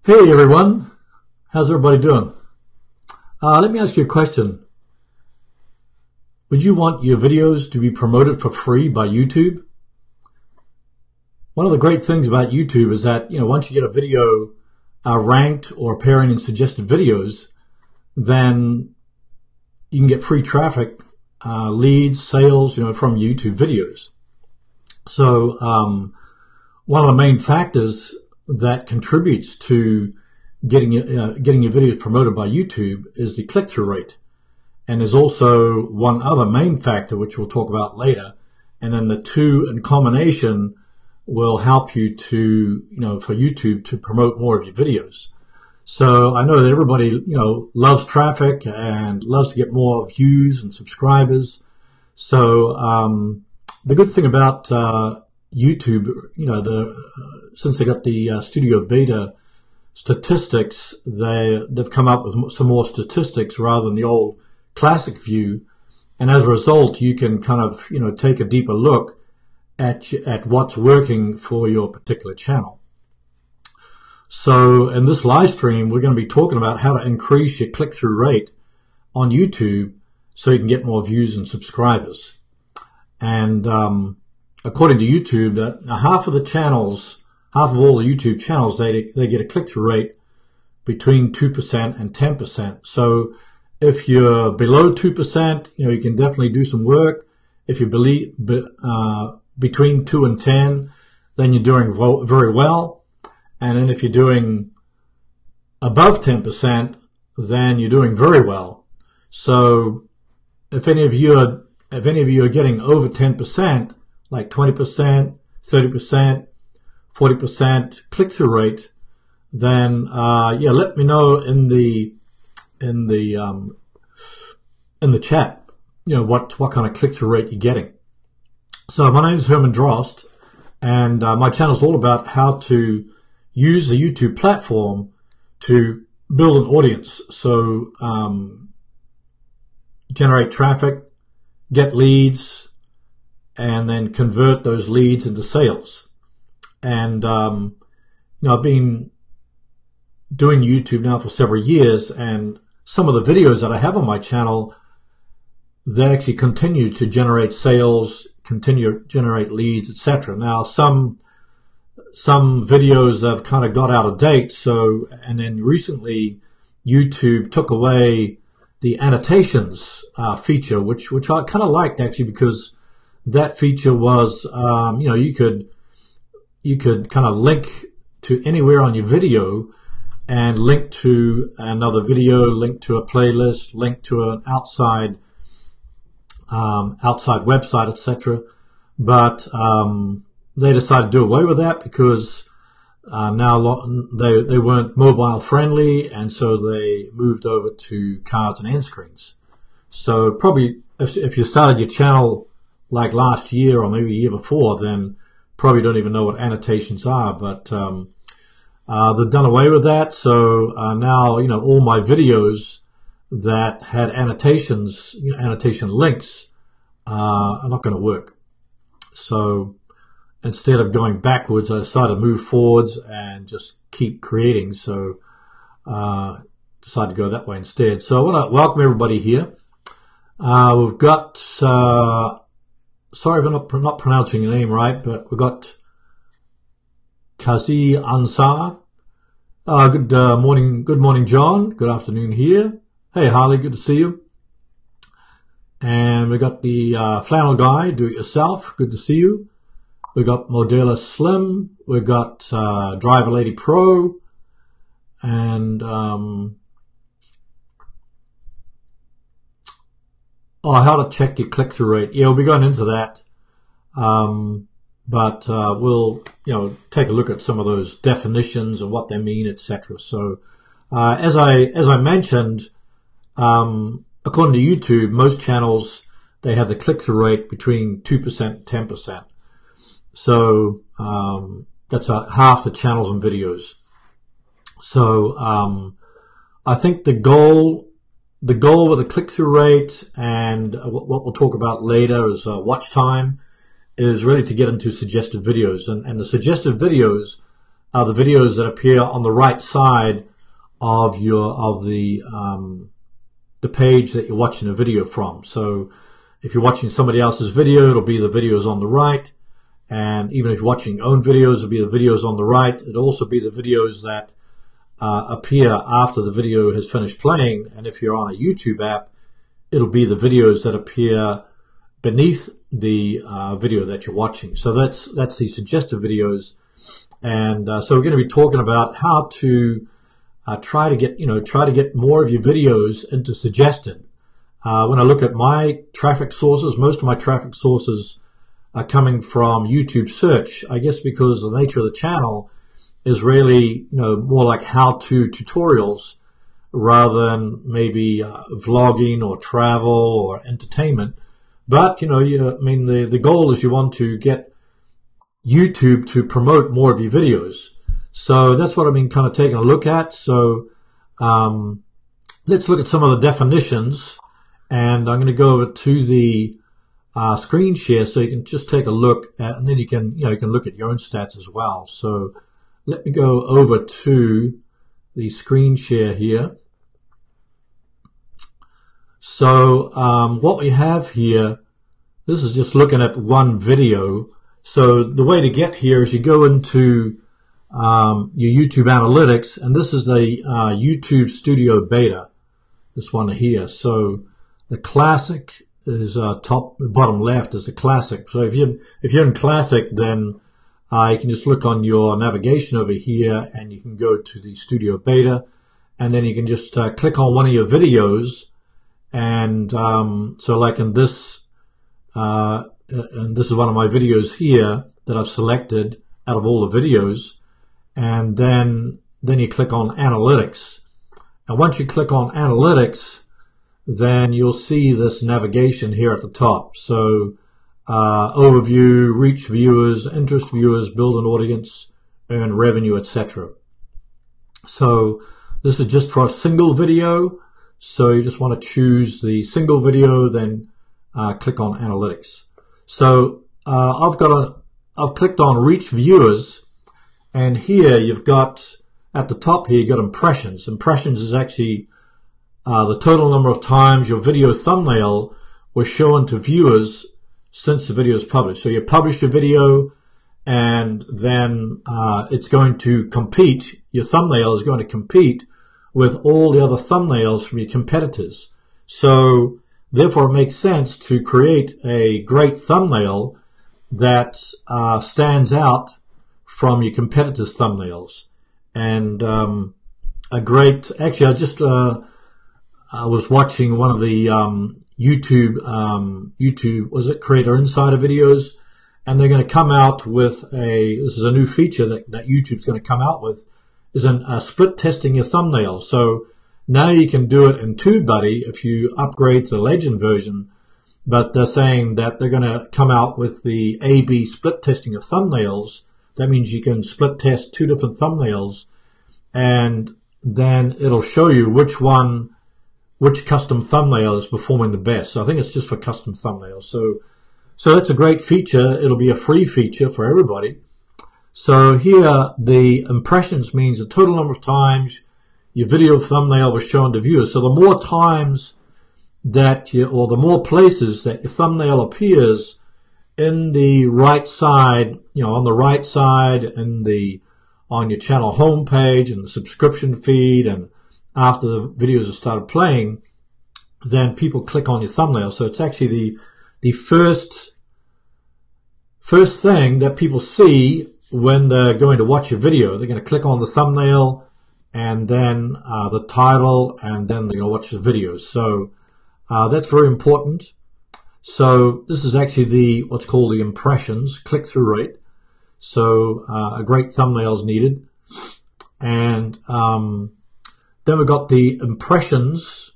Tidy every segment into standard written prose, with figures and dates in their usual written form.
Hey everyone, how's everybody doing? Let me ask you a question. Would you want your videos to be promoted for free by YouTube? One of the great things about YouTube is that, once you get a video ranked or appearing in suggested videos, then you can get free traffic, leads, sales, from YouTube videos. So one of the main factors that contributes to getting your videos promoted by YouTube is the click-through rate. And there's also one other main factor, which we'll talk about later. And then the two in combination will help you to, for YouTube to promote more of your videos. So I know that everybody, loves traffic and loves to get more views and subscribers. So the good thing about YouTube, since they got the Studio Beta statistics, they've come up with some more statistics rather than the old classic view, and as a result, you can kind of take a deeper look at what's working for your particular channel. So in this live stream, we're going to be talking about how to increase your click-through rate on YouTube so you can get more views and subscribers. And according to YouTube, that half of all the YouTube channels, they get a click-through rate between 2% and 10%. So if you're below 2%, you can definitely do some work. If you're between 2 and 10, then you're doing very well. And then if you're doing above 10%, then you're doing very well. So if any of you are getting over 10%, like 20%, 30%, 40% click-through rate, then let me know in the chat, what kind of click-through rate you're getting. So my name is Herman Drost, and my channel is all about how to use the YouTube platform to build an audience. So generate traffic, get leads, and then convert those leads into sales. And I've been doing YouTube now for several years, and some of the videos that I have on my channel, they actually continue to generate sales, continue to generate leads, etc. Now, some videos have kind of got out of date. So, and then recently, YouTube took away the annotations feature, which I kind of liked actually, because that feature was, you could kind of link to anywhere on your video and link to another video, link to a playlist, link to an outside website, etc. But they decided to do away with that because now they weren't mobile friendly, and so they moved over to cards and end screens. So probably if you started your channel like last year or maybe a year before, then probably don't even know what annotations are, but they've done away with that. So now, all my videos that had annotations, annotation links, are not going to work. So instead of going backwards, I decided to move forwards and just keep creating. So decided to go that way instead. So I want to welcome everybody here. We've got, sorry if I'm not pronouncing your name right, but we've got Kazi Ansar. Good morning, John. Good afternoon here. Hey, Harley, good to see you. And we got the Flannel Guy, Do It Yourself. Good to see you. We got Modella Slim. We got Driver Lady Pro, and how to check your click-through rate. Yeah, we'll be going into that, but we'll take a look at some of those definitions and what they mean, etc. So as I mentioned, according to YouTube, most channels, they have the click-through rate between 2% and 10%. So that's half the channels and videos. So I think the goal with the click-through rate and what we'll talk about later is watch time, is really to get into suggested videos. And the suggested videos are the videos that appear on the right side of the page that you're watching a video from. So if you're watching somebody else's video, it'll be the videos on the right. And even if you're watching your own videos, it'll be the videos on the right. It'll also be the videos that appear after the video has finished playing. And if you're on a YouTube app, it'll be the videos that appear beneath the video that you're watching. So that's the suggested videos. And so we're going to be talking about how to try to get more of your videos into suggested. When I look at my traffic sources, most of my traffic sources are coming from YouTube search. I guess because the nature of the channel is really, more like how-to tutorials rather than maybe vlogging or travel or entertainment. But, the goal is you want to get YouTube to promote more of your videos. So that's what I've been kind of taking a look at. So let's look at some of the definitions. And I'm going to go over to the screen share so you can just take a look at, and then you can look at your own stats as well. So let me go over to the screen share here. So what we have here, this is just looking at one video. So the way to get here is you go into your YouTube analytics, and this is the YouTube Studio Beta, this one here. So the classic is bottom left is the classic. So if you're in classic, then you can just look on your navigation over here, and you can go to the Studio Beta, and then you can just click on one of your videos. And so like in this, and this is one of my videos here that I've selected out of all the videos. And then you click on Analytics. And once you click on Analytics, then you'll see this navigation here at the top. So overview, reach viewers, interest viewers, build an audience, earn revenue, etc. So this is just for a single video. So you just want to choose the single video, then click on Analytics. So I've clicked on reach viewers, and here you've got at the top here you've got impressions. Impressions is actually the total number of times your video thumbnail was shown to viewers since the video is published. So you publish a video, and then it's going to compete. Your thumbnail is going to compete with all the other thumbnails from your competitors. So therefore it makes sense to create a great thumbnail that stands out from your competitors' thumbnails. And I was watching one of the YouTube, was it Creator Insider videos, and they're going to come out with this is a new feature that YouTube's going to come out with, is a split testing your thumbnail. So now you can do it in TubeBuddy if you upgrade to the Legend version, but they're saying that they're going to come out with the A/B split testing of thumbnails. That means you can split test two different thumbnails, and then it'll show you which custom thumbnail is performing the best. So I think it's just for custom thumbnails. So that's a great feature. It'll be a free feature for everybody. So here, the impressions means the total number of times your video thumbnail was shown to viewers. So the more times or the more places that your thumbnail appears in the right side, on the right side, on your channel homepage and the subscription feed, and after the videos have started playing, then people click on your thumbnail. So it's actually the first thing that people see when they're going to watch a video. They're going to click on the thumbnail, and then the title, and then they're going to watch the videos. So that's very important. So this is actually what's called the impressions, click-through rate. So a great thumbnail is needed. And then we've got the impressions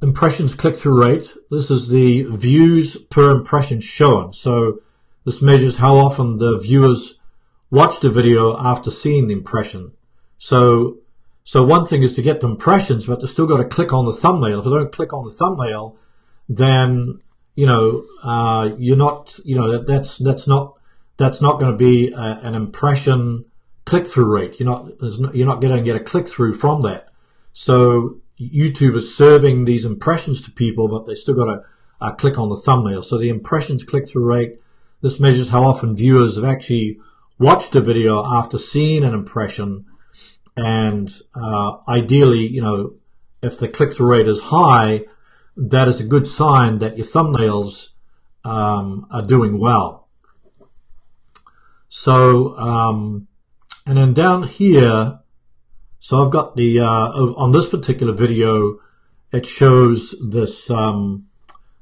click-through rate. This is the views per impression shown. So this measures how often the viewers watch the video after seeing the impression. So one thing is to get the impressions, but they still got to click on the thumbnail. If they don't click on the thumbnail, then you're not, that's not that's not going to be an impression click-through rate. You're not going to get a click-through from that. So YouTube is serving these impressions to people, but they still got to click on the thumbnail. So the impressions click-through rate, this measures how often viewers have actually watched a video after seeing an impression. And ideally, if the click-through rate is high, that is a good sign that your thumbnails are doing well. So, and then down here, so I've got the, on this particular video, it shows this,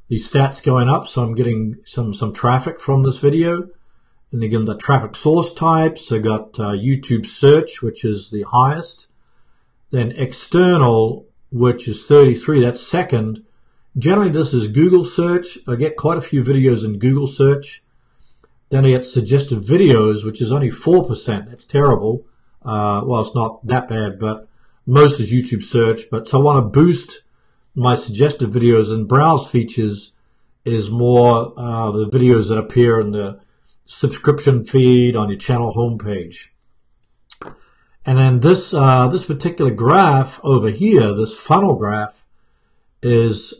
these stats going up. So I'm getting some traffic from this video. And again, the traffic source types, I got YouTube search, which is the highest. Then external, which is 33, that's second. Generally, this is Google search. I get quite a few videos in Google search. Then I get suggested videos, which is only 4%. That's terrible. Well, it's not that bad, but most is YouTube search. But so I want to boost my suggested videos, and browse features is more the videos that appear in the subscription feed on your channel homepage. And then this particular graph over here, this funnel graph, is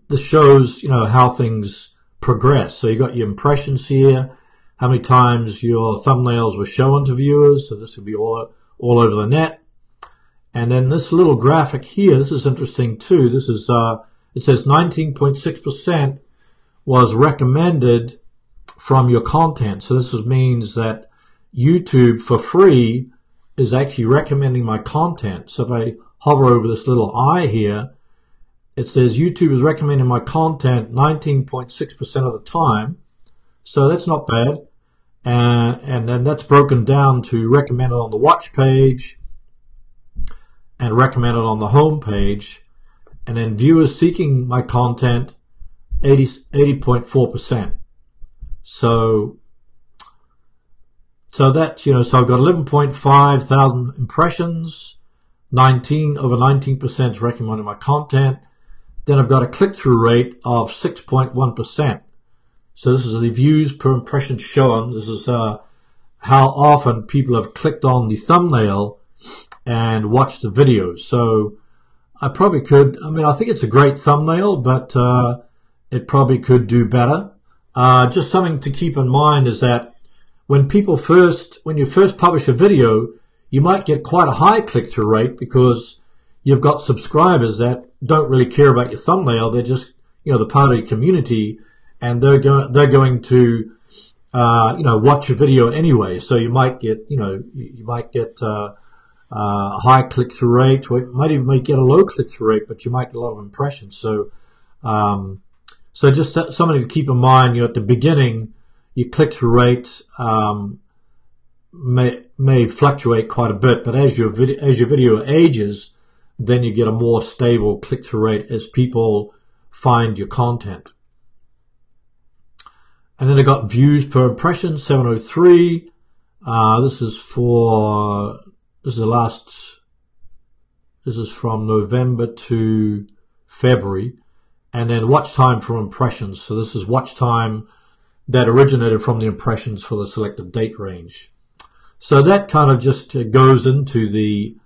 this shows how things progress. So you got your impressions here, how many times your thumbnails were shown to viewers. So this would be all over the net. And then this little graphic here, this is interesting too. This is it says 19.6% was recommended from your content. So this means that YouTube for free is actually recommending my content. So if I hover over this little eye here, it says YouTube is recommending my content 19.6% of the time. So that's not bad. And then that's broken down to recommended on the watch page and recommended on the home page. And then viewers seeking my content, 80.4%. So that, so I've got 11.5 thousand impressions, over 19% is recommending my content. Then I've got a click-through rate of 6.1%. So this is the views per impression shown. This is how often people have clicked on the thumbnail and watched the video. So I probably could, I think it's a great thumbnail, but it probably could do better. Just something to keep in mind is that when you first publish a video, you might get quite a high click-through rate because you've got subscribers that don't really care about your thumbnail. They're just, the part of your community, and they're going to, watch your video anyway. So you might get, a high click-through rate, or might get a low click-through rate, but you might get a lot of impressions. So, so just something to keep in mind. At the beginning, your click-through rate may fluctuate quite a bit, but as your video ages, then you get a more stable click-through rate as people find your content. And then I got views per impression, 703. This is from November to February. And then watch time from impressions. So this is watch time that originated from the impressions for the selected date range. So that kind of just goes into the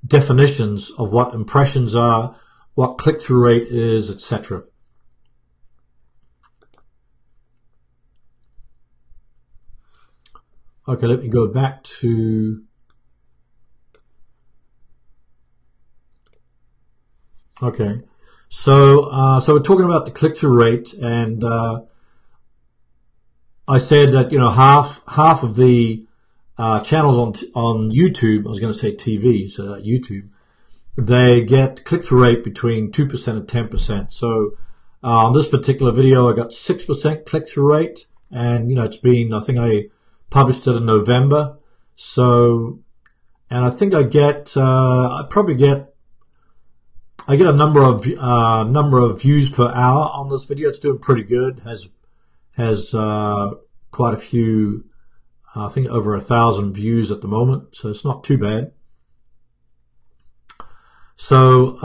definitions of what impressions are, what click-through rate is, etc. Okay, let me go back to... Okay, so we're talking about the click-through rate, and I said that half of the channels on YouTube, I was going to say TV, so YouTube, they get click-through rate between 2% and 10%. So on this particular video, I got 6% click-through rate, and it's been, I think I published it in November. So, and I think I get a number of views per hour on this video. It's doing pretty good. Has quite a few, I think over 1,000 views at the moment, so it's not too bad. So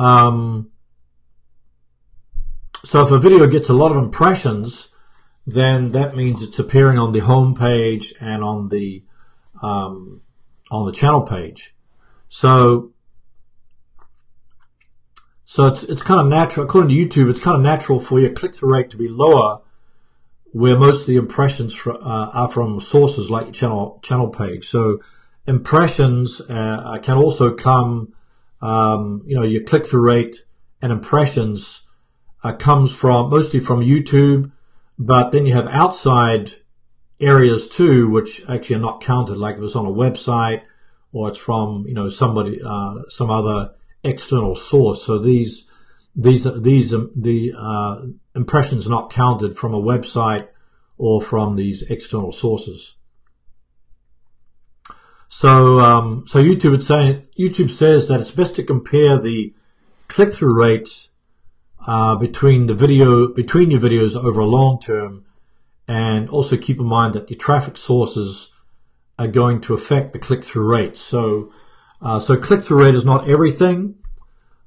so if a video gets a lot of impressions, then that means it's appearing on the home page and on the channel page. So it's kind of natural, according to YouTube, it's kind of natural for your click-through rate to be lower where most of the impressions are from sources like your channel page. So impressions can also come, your click-through rate and impressions comes from mostly from YouTube, but then you have outside areas too, which actually are not counted, like if it's on a website or it's from somebody, some other external source. So the impressions are not counted from a website or from these external sources. So YouTube says that it's best to compare the click-through rate between your videos over a long term, and also keep in mind that your traffic sources are going to affect the click-through rate. So click-through rate is not everything,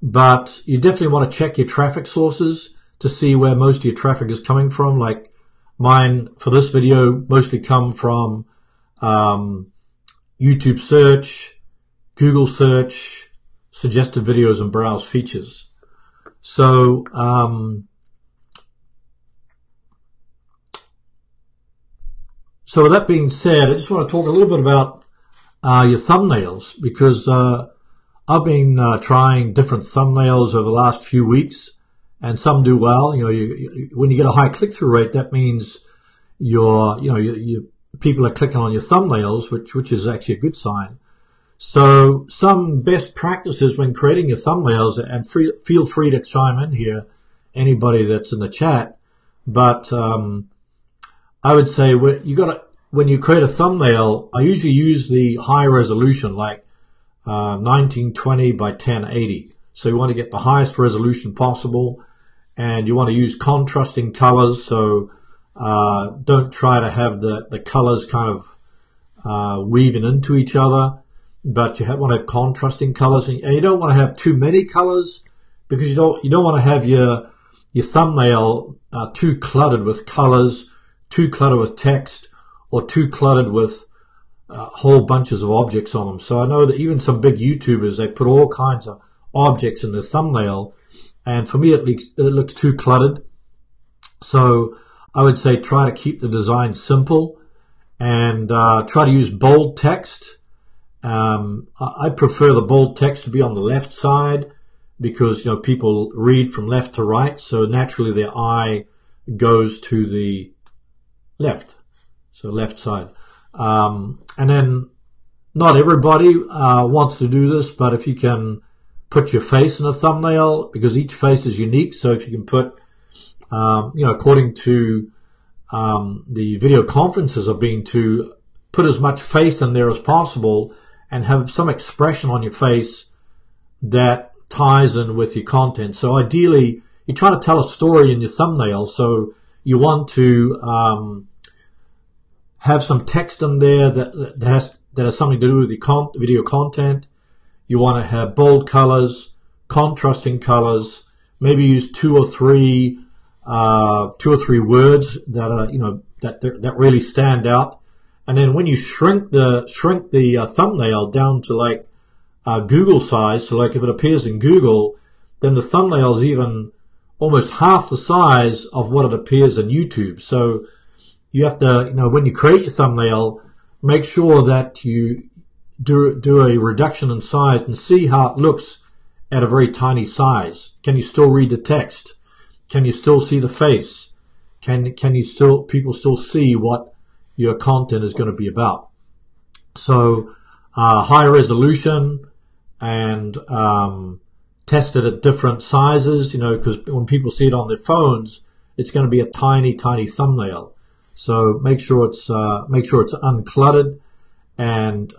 but you definitely want to check your traffic sources to see where most of your traffic is coming from. Like mine for this video mostly come from YouTube search, Google search, suggested videos, and browse features. So with that being said, I just want to talk a little bit about your thumbnails, because I've been trying different thumbnails over the last few weeks, and some do well. When you get a high click-through rate, that means your people are clicking on your thumbnails, which is actually a good sign. So some best practices when creating your thumbnails, and feel free to chime in here, anybody that's in the chat. But I would say when you create a thumbnail, I usually use the high resolution, like 1920 by 1080. So you want to get the highest resolution possible, and you want to use contrasting colors. So don't try to have the colors kind of weaving into each other, but you want to have contrasting colors, and you don't want to have too many colors, because you don't want to have your thumbnail too cluttered with colors, too cluttered with text, or too cluttered with whole bunches of objects on them. So I know that even some big YouTubers, they put all kinds of objects in their thumbnail, and for me at least it looks too cluttered. So I would say try to keep the design simple, and try to use bold text. I prefer the bold text to be on the left side, because people read from left to right, so naturally their eye goes to the left, so left side. And then not everybody wants to do this, but if you can put your face in a thumbnail, because each face is unique, so if you can put according to the video conferences I've been to, put as much face in there as possible and have some expression on your face that ties in with your content. So ideally, you try to tell a story in your thumbnail, so you want to have some text in there that has something to do with your video content. You want to have bold colors, contrasting colors, maybe use two or three words that are that really stand out. And then when you shrink the thumbnail down to like Google size, so like if it appears in Google, then the thumbnail is even almost half the size of what it appears in YouTube. So you have to, when you create your thumbnail, make sure that you do a reduction in size and see how it looks at a very tiny size. Can you still read the text? Can you still see the face? Can people still see what your content is going to be about? So high resolution, and test it at different sizes, because when people see it on their phones, it's going to be a tiny, tiny thumbnail. So make sure it's uncluttered. And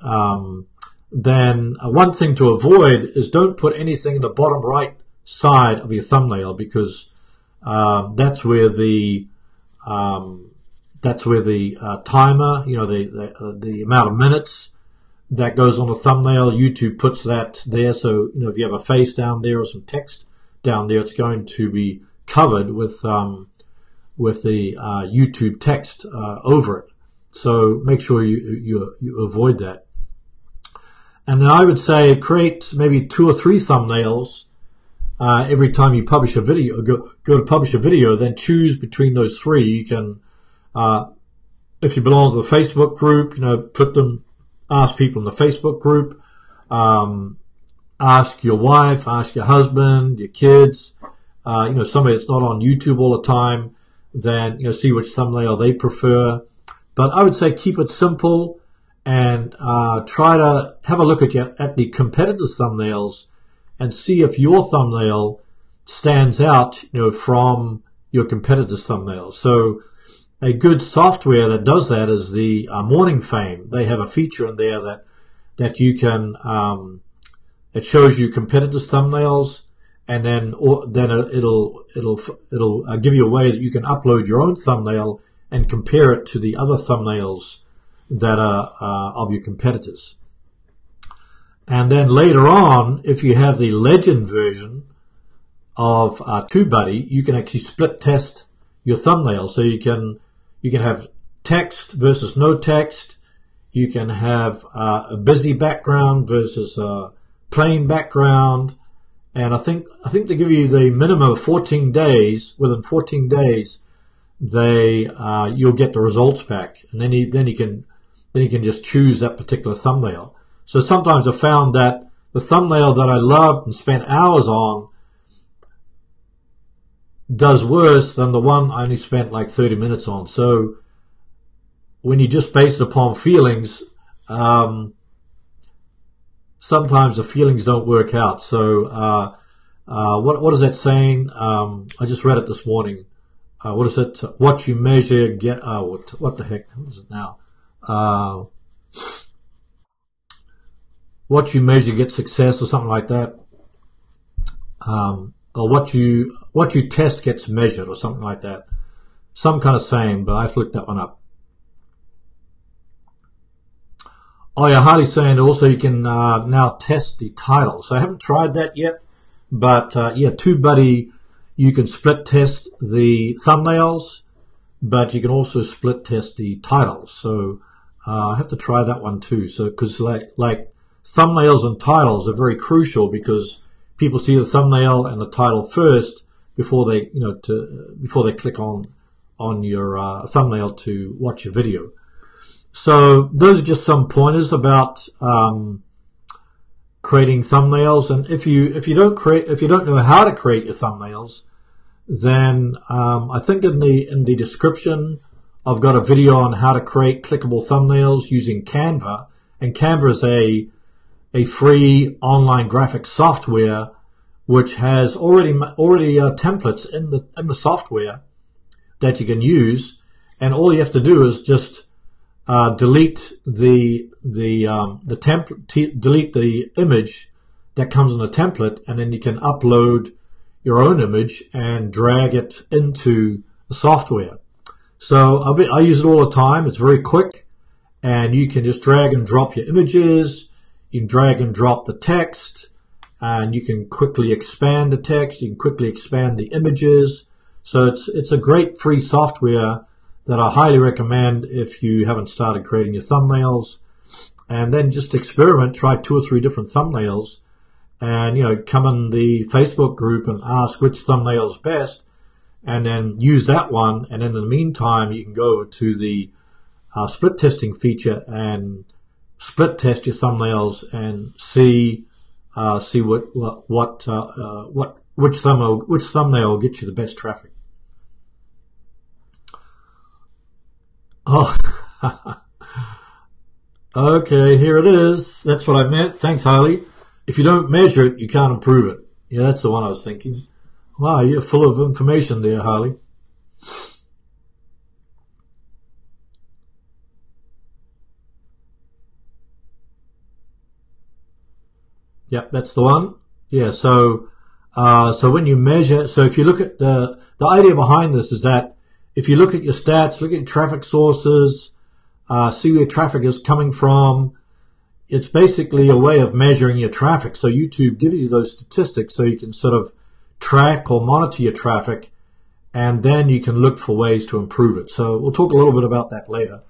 then one thing to avoid is don't put anything in the bottom right side of your thumbnail, because that's where the timer, the amount of minutes that goes on the thumbnail, YouTube puts that there. So if you have a face down there or some text down there, it's going to be covered with with the YouTube text over it. So make sure you avoid that. And then I would say create maybe 2 or 3 thumbnails every time you publish a video. Go to publish a video, then choose between those 3. You can, if you belong to the Facebook group, ask people in the Facebook group, ask your wife, ask your husband, your kids, somebody that's not on YouTube all the time, then, see which thumbnail they prefer. But I would say keep it simple and try to have a look at the competitors' thumbnails and see if your thumbnail stands out, from your competitors' thumbnails. So a good software that does that is the Morning Fame. They have a feature in there that you can it shows you competitors' thumbnails, and then it'll give you a way that you can upload your own thumbnail and compare it to the other thumbnails that are of your competitors. And then later on, if you have the Legend version of TubeBuddy, you can actually split test your thumbnail. So you can have text versus no text. You can have a busy background versus a plain background. And I think they give you the minimum of 14 days. Within 14 days, you'll get the results back, and then you can just choose that particular thumbnail. So sometimes I found that the thumbnail that I loved and spent hours on does worse than the one I only spent like 30 minutes on. So when you just base it upon feelings, sometimes the feelings don't work out. So what is that saying? I just read it this morning. What is it? What you measure, get. What the heck? What is it now? What you measure, get success, or something like that. Or what you test gets measured, or something like that. Some kind of saying, but I have to look that one up. Oh yeah, Harley's saying also you can now test the title. So I haven't tried that yet, but TubeBuddy, you can split test the thumbnails, but you can also split test the titles. So I have to try that one too. So because like thumbnails and titles are very crucial, because people see the thumbnail and the title first before they click on your thumbnail to watch your video. So those are just some pointers about creating thumbnails. And if you don't know how to create your thumbnails, then I think in the description I've got a video on how to create clickable thumbnails using Canva. And Canva is a free online graphic software which has already templates in the software that you can use, and all you have to do is just delete the template, delete the image that comes in the template, and then you can upload your own image and drag it into the software. So I use it all the time. It's very quick, and you can just drag and drop your images. You can drag and drop the text, and you can quickly expand the text. You can quickly expand the images. So it's a great free software that I highly recommend if you haven't started creating your thumbnails. And then just experiment, try 2 or 3 different thumbnails, and come in the Facebook group and ask which thumbnail is best, and then use that one. And in the meantime, you can go to the split testing feature and split test your thumbnails and see which thumbnail will get you the best traffic. Oh, okay, here it is. That's what I meant. Thanks, Harley. If you don't measure it, you can't improve it. Yeah, that's the one I was thinking. Wow, you're full of information there, Harley. Yep, that's the one. Yeah, so when you measure, so if you look at the idea behind this is that if you look at your stats, look at your traffic sources, see where traffic is coming from, it's basically a way of measuring your traffic. So YouTube gives you those statistics so you can sort of track or monitor your traffic and then you can look for ways to improve it. So we'll talk a little bit about that later.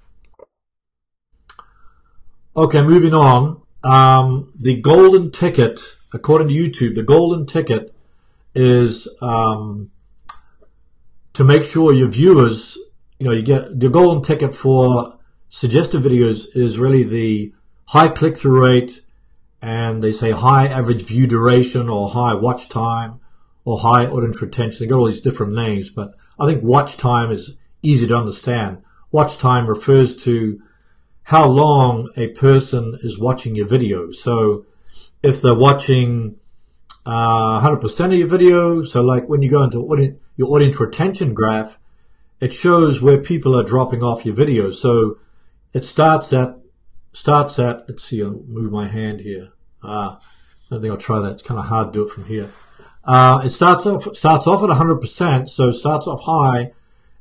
Okay, moving on. The golden ticket, according to YouTube, the golden ticket is to make sure your viewers, you get the golden ticket for suggested videos is really the high click-through rate, and they say high average view duration or high watch time or high audience retention. They got all these different names, but I think watch time is easy to understand. Watch time refers to how long a person is watching your video. So if they're watching 100% of your video, so like when you go into your audience retention graph, it shows where people are dropping off your video. So it starts at, let's see, I'll move my hand here. I think I'll try that. It's kind of hard to do it from here. It starts off at 100%, so it starts off high.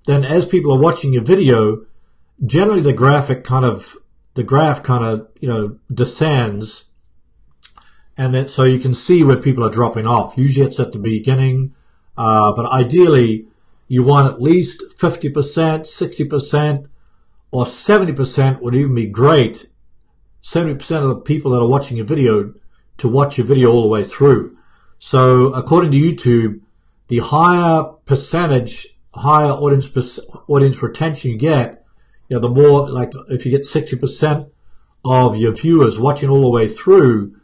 Then as people are watching your video, generally the graph kind of descends, and then so you can see where people are dropping off. Usually it's at the beginning, but ideally you want at least 50%, 60%, or 70% would even be great. 70% of the people that are watching your video to watch your video all the way through. So according to YouTube, the higher percentage, higher audience retention you get, the more, like if you get 60% of your viewers watching all the way through,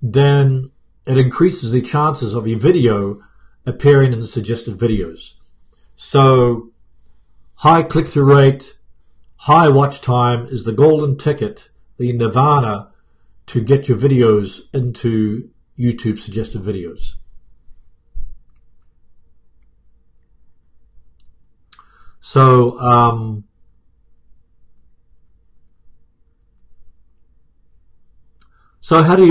then it increases the chances of your video appearing in the suggested videos. So high click-through rate, high watch time is the golden ticket, the nirvana to get your videos into YouTube suggested videos. So how do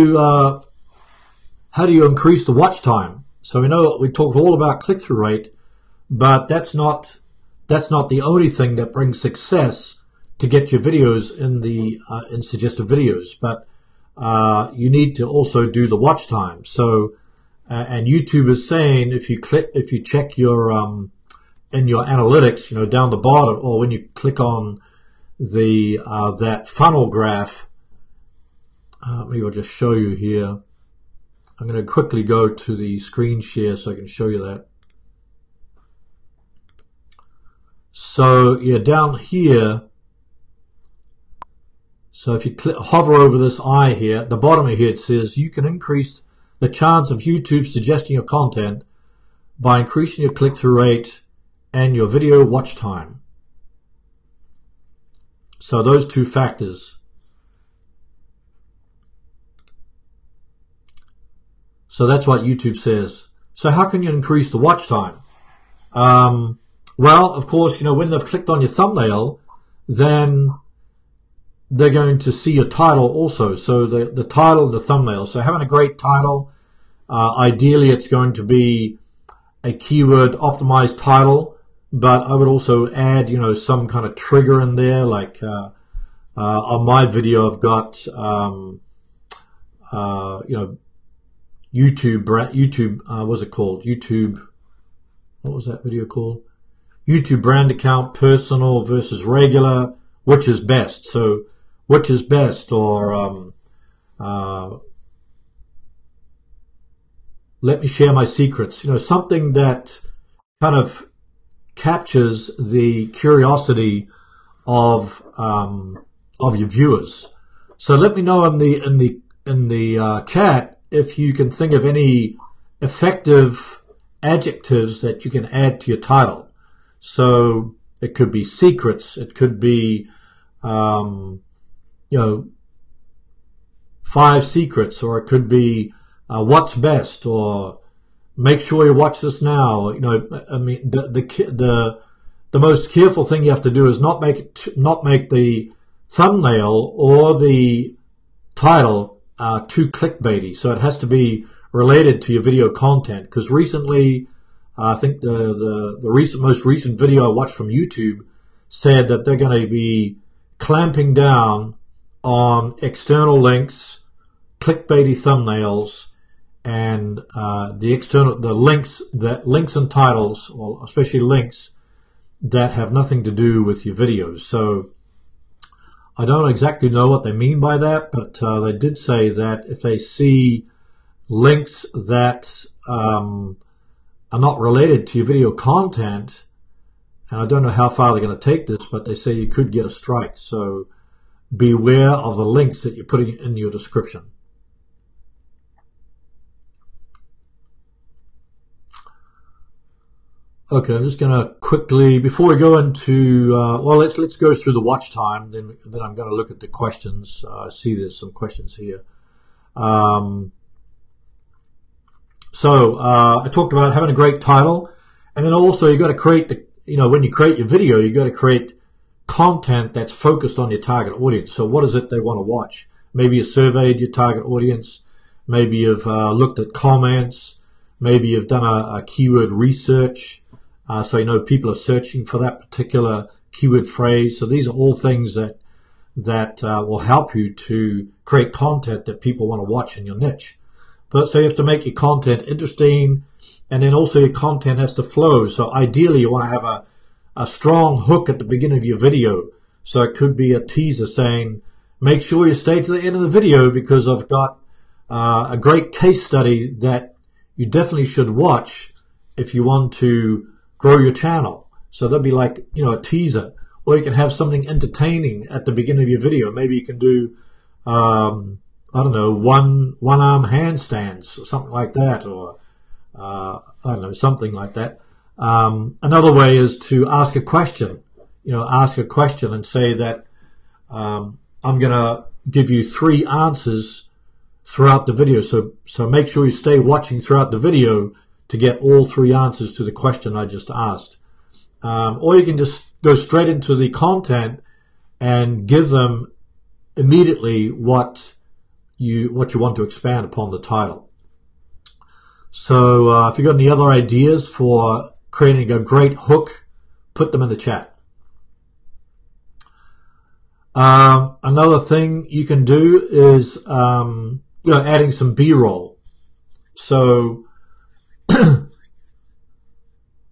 you increase the watch time? So we talked all about click-through rate, but that's not the only thing that brings success to get your videos in suggested videos. But you need to also do the watch time. So and YouTube is saying if you check your in your analytics, down the bottom, or when you click on the that funnel graph. Maybe I'll just show you here. I'm going to quickly go to the screen share so I can show you that. So down here. So if you hover over this eye here, at the bottom of here it says you can increase the chance of YouTube suggesting your content by increasing your click-through rate and your video watch time. So those two factors. So that's what YouTube says. So how can you increase the watch time? Well, of course, when they've clicked on your thumbnail, then they're going to see your title also. So the title, the thumbnail. So having a great title, ideally it's going to be a keyword optimized title, but I would also add, some kind of trigger in there. Like on my video, I've got, YouTube, what's it called? YouTube, what was that video called? YouTube brand account, personal versus regular, which is best? So which is best, or let me share my secrets. Something that kind of captures the curiosity of your viewers. So let me know in the chat if you can think of any effective adjectives that you can add to your title. So it could be secrets, it could be 5 secrets, or it could be what's best, or make sure you watch this now. I mean, the most careful thing you have to do is not make the thumbnail or the title too clickbaity. So it has to be related to your video content. Because recently, I think the most recent video I watched from YouTube said that they're going to be clamping down on external links, clickbaity thumbnails, and the links and titles, or especially links that have nothing to do with your videos. So I don't exactly know what they mean by that, but they did say that if they see links that are not related to your video content, and I don't know how far they're going to take this, but they say you could get a strike. So beware of the links that you're putting in your description. Okay, I'm just going to quickly, before we go into, well, let's go through the watch time, then I'm going to look at the questions. I see there's some questions here. So I talked about having a great title, and then also you got to create when you create your video, you got to create content that's focused on your target audience. So what is it they want to watch? Maybe you surveyed your target audience. Maybe you've looked at comments. Maybe you've done a keyword research. So you know people are searching for that particular keyword phrase. So these are all things that will help you to create content that people want to watch in your niche. But so you have to make your content interesting, and then also your content has to flow. So ideally you want to have a strong hook at the beginning of your video. So it could be a teaser saying, make sure you stay to the end of the video because I've got a great case study that you definitely should watch if you want to grow your channel. So that'd be like, a teaser. Or you can have something entertaining at the beginning of your video. Maybe you can do, I don't know, one-arm handstands or something like that, or I don't know, something like that. Another way is to ask a question. Ask a question and say that I'm going to give you 3 answers throughout the video. So make sure you stay watching throughout the video to get all 3 answers to the question I just asked. Or you can just go straight into the content and give them immediately what you want to expand upon the title. So if you've got any other ideas for creating a great hook, put them in the chat. Another thing you can do is adding some B-roll. So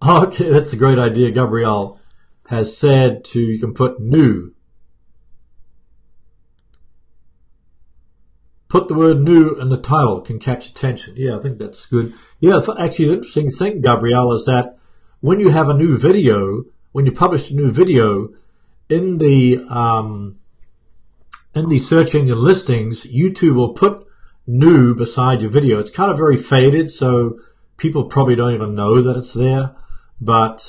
okay, that's a great idea. Gabrielle has said you can put new. Put the word new in the title, can catch attention. Yeah, I think that's good. Yeah, actually the interesting thing, Gabrielle, is that when you have a new video, when you publish a new video, in the search engine listings, YouTube will put new beside your video. It's kind of very faded, so people probably don't even know that it's there, but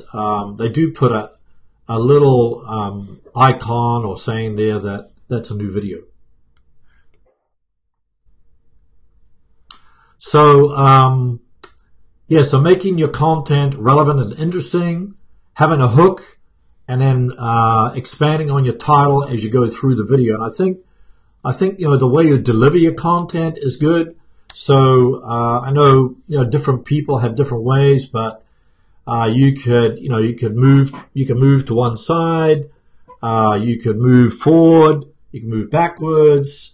they do put a little icon or saying there that that's a new video. So so making your content relevant and interesting, having a hook, and then expanding on your title as you go through the video. And I think the way you deliver your content is good. So I know different people have different ways, but you can move to one side, you could move forward, you can move backwards,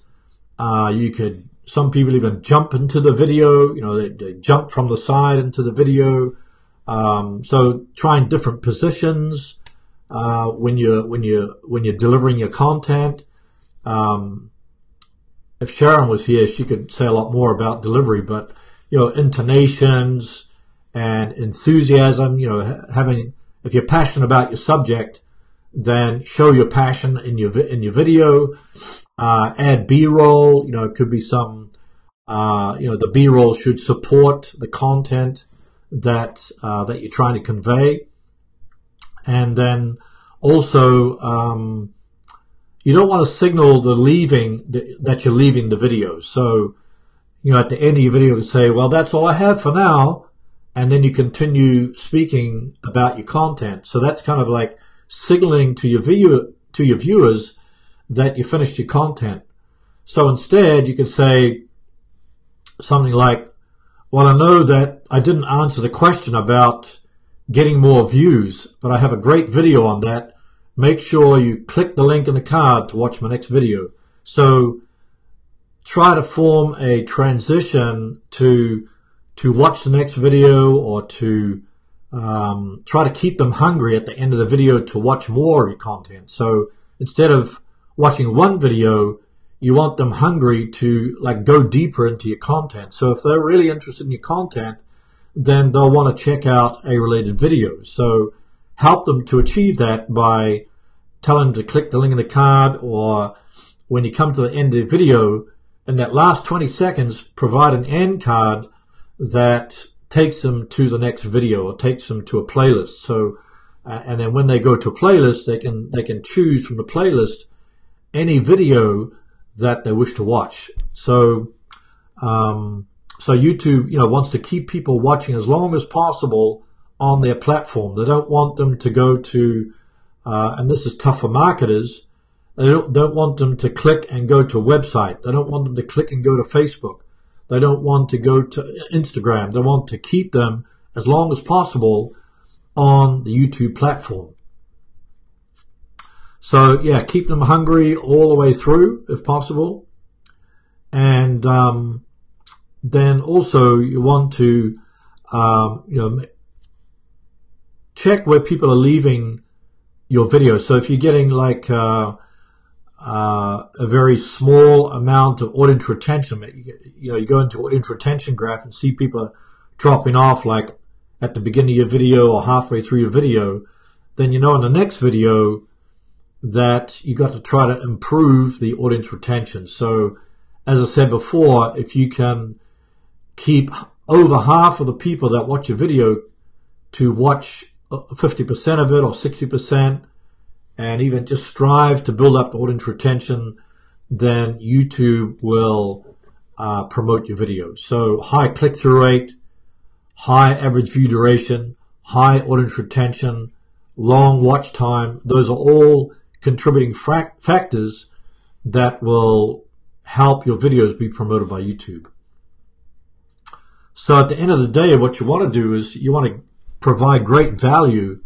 some people even jump into the video, they jump from the side into the video. So trying different positions when you're delivering your content. If Sharon was here, she could say a lot more about delivery, but intonations and enthusiasm, if you're passionate about your subject, then show your passion in your video. Add B-roll, it could be some, the B-roll should support the content that you're trying to convey. And then also, you don't want to signal that you're leaving the video. So, at the end of your video, you can say, well, that's all I have for now. And then you continue speaking about your content. So that's kind of like signaling to your viewers that you finished your content. So instead, you could say something like, well, I know that I didn't answer the question about getting more views, but I have a great video on that. Make sure you click the link in the card to watch my next video. So try to form a transition to watch the next video, or to try to keep them hungry at the end of the video to watch more of your content. So instead of watching one video, you want them hungry to like go deeper into your content. So if they're really interested in your content, then they'll want to check out a related video. So help them to achieve that by telling them to click the link in the card, or when you come to the end of the video, in that last 20 seconds, provide an end card that takes them to the next video or takes them to a playlist. So, and then when they go to a playlist, they can choose from the playlist any video that they wish to watch. So, so YouTube, wants to keep people watching as long as possible on their platform. They don't want them to go to, and this is tough for marketers, they don't want them to click and go to a website. They don't want them to click and go to Facebook. They don't want to go to Instagram. They want to keep them as long as possible on the YouTube platform. So yeah, keep them hungry all the way through if possible. And then also you want to check where people are leaving your video. So if you're getting like a very small amount of audience retention, you go into audience retention graph and see people are dropping off like at the beginning of your video or halfway through your video, then in the next video that you got to try to improve the audience retention. So as I said before, if you can keep over half of the people that watch your video to watch 50% of it or 60%, and even just strive to build up the audience retention, then YouTube will promote your video. So high click-through rate, high average view duration, high audience retention, long watch time, those are all contributing factors that will help your videos be promoted by YouTube. So at the end of the day, what you want to do is you want to provide great value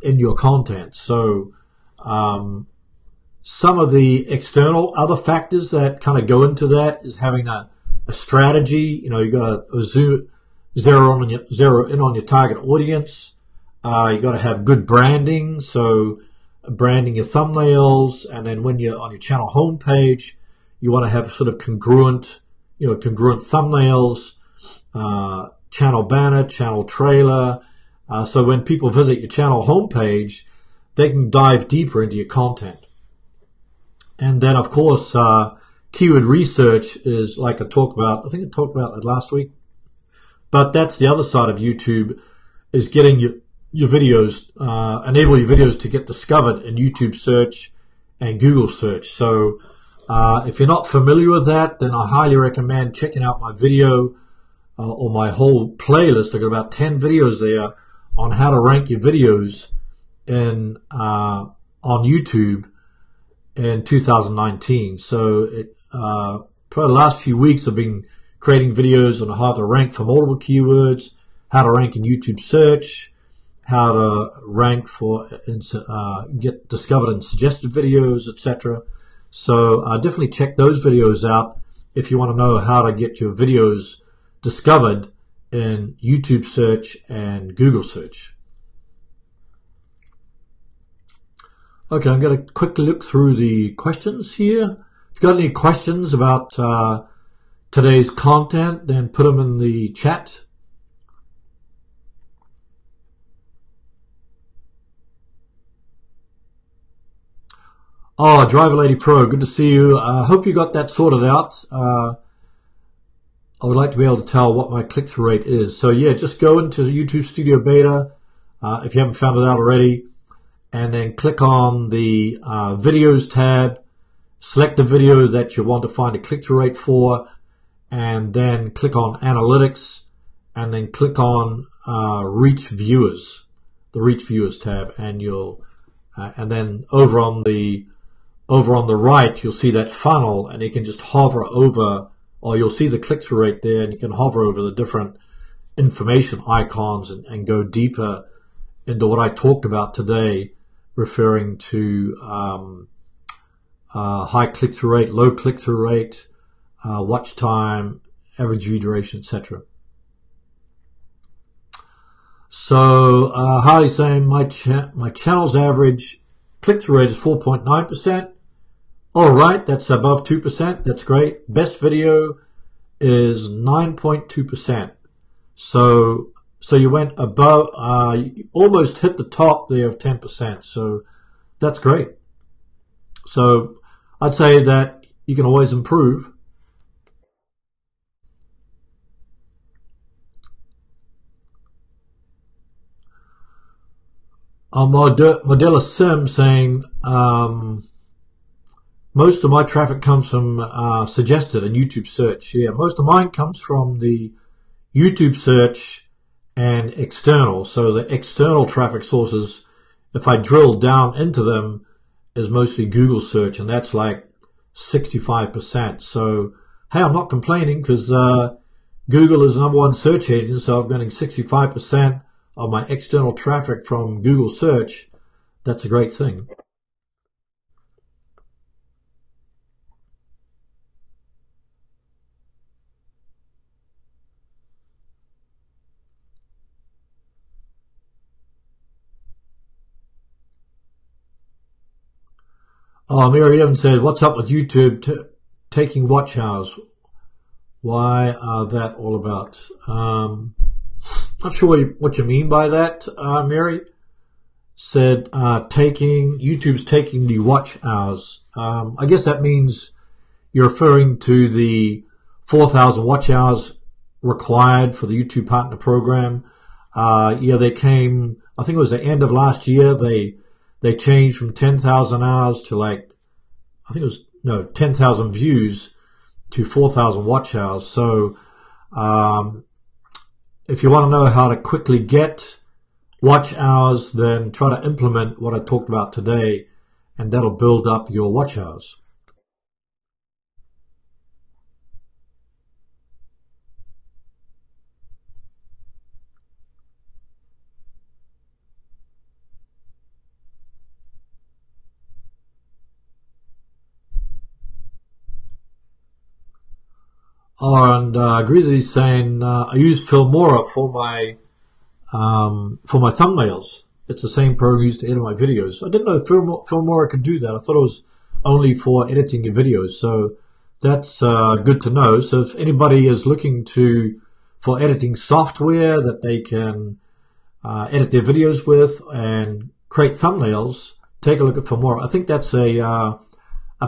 in your content. So some of the external other factors that kind of go into that is having a strategy. You got to zero in on your target audience. You got to have good branding. So branding your thumbnails, and then when you're on your channel homepage, you want to have sort of congruent thumbnails, channel banner, channel trailer. So when people visit your channel homepage, they can dive deeper into your content. And then, of course, keyword research is like I talked about. I think I talked about that last week. But that's the other side of YouTube, is getting your videos, enable your videos to get discovered in YouTube search and Google search. So if you're not familiar with that, then I highly recommend checking out my video or my whole playlist. I've got about 10 videos there on how to rank your videos on YouTube in 2019. So for the last few weeks, I've been creating videos on how to rank for multiple keywords, how to rank in YouTube search, how to rank for get discovered in suggested videos, etc. So definitely check those videos out if you want to know how to get your videos discovered in YouTube search and Google search. Okay, I'm going to quickly look through the questions here. If you've got any questions about today's content, then put them in the chat. Oh, Driver Lady Pro, good to see you. I hope you got that sorted out. I would like to be able to tell what my click-through rate is. So yeah, just go into YouTube Studio Beta if you haven't found it out already, and then click on the Videos tab, select the video that you want to find a click-through rate for, and then click on Analytics, and then click on Reach Viewers, the Reach Viewers tab, and and then over on the right, you'll see that funnel, and you can just hover over, or you'll see the click-through rate there, and you can hover over the different information icons and go deeper into what I talked about today, referring to high click-through rate, low click-through rate, watch time, average view duration, etc. So Harley's saying my channel's average click-through rate is 4.9%. All right, that's above 2%. That's great. Best video is 9.2%. So you went above, you almost hit the top there of 10%. So that's great. So I'd say that you can always improve. Modella Sim saying, most of my traffic comes from suggested and YouTube search. Yeah, most of mine comes from the YouTube search and external. So the external traffic sources, if I drill down into them, is mostly Google search, and that's like 65%. So, hey, I'm not complaining because Google is the #1 search engine, so I'm getting 65% of my external traffic from Google search. That's a great thing. Oh, Mary Evans said, what's up with YouTube taking watch hours? Why are that all about? Not sure what you mean by that, Mary. Said YouTube's taking the watch hours. I guess that means you're referring to the 4,000 watch hours required for the YouTube Partner Program. Yeah, they came, I think it was the end of last year. They changed from 10,000 hours to like, I think it was, no, 10,000 views to 4,000 watch hours. So, if you want to know how to quickly get watch hours, then try to implement what I talked about today, and that'll build up your watch hours. Oh, and Grizzly's saying I use Filmora for my thumbnails. It's the same program used to edit my videos. I didn't know Filmora could do that. I thought it was only for editing your videos. So that's good to know. So if anybody is looking for editing software that they can edit their videos with and create thumbnails, take a look at Filmora. I think that's a